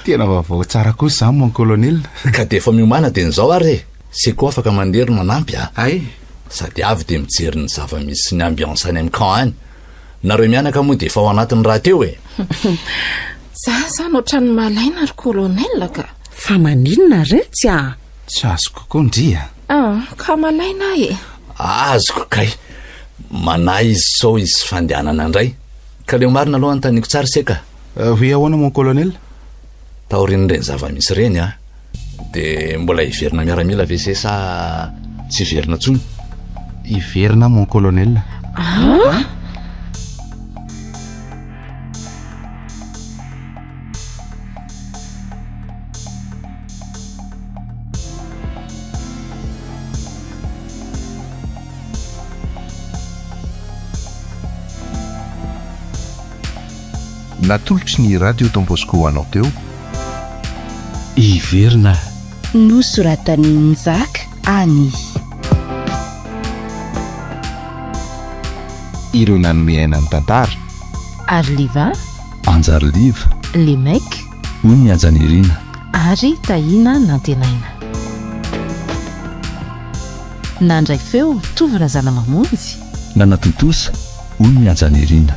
Tena vaovao tsara kosa zany mon kolonel. Ka dia efa miomana dia n'izao ary se koa afaka mandery manampy Ay. Sady avy dia mijery ny zava-misy sy ny ambiance any amin'ny camp any. Nareo mianaka moa dia efa ao anatin'ny raha teo Zany ohatrany malaina ry kolonel ka. Fa maninona retsy Tsy azoko koa ka malaina azoko kay manahy izy sao izy fandehanana indray ka leo marina aloha antaniko tsara seka. Hoe ahoana mon kolonel? Taorin'ireny zava-misy reny dia mbola hiverina miaramila ve se sa tsy hiverina tsony? Hiverina mon kolonel. Natolotry ny radio Don Bosco anao teo Hiverina nosoratany Nzaka Any. ireo nanome aina ny tantara Arliva, Anjarliva, Lemek, hoy ny Anjanirina ary Tahina Nantenaina. Nandray feo Tovy Razana Mamonjy, Nanatontosa, hoy ny Anjanirina.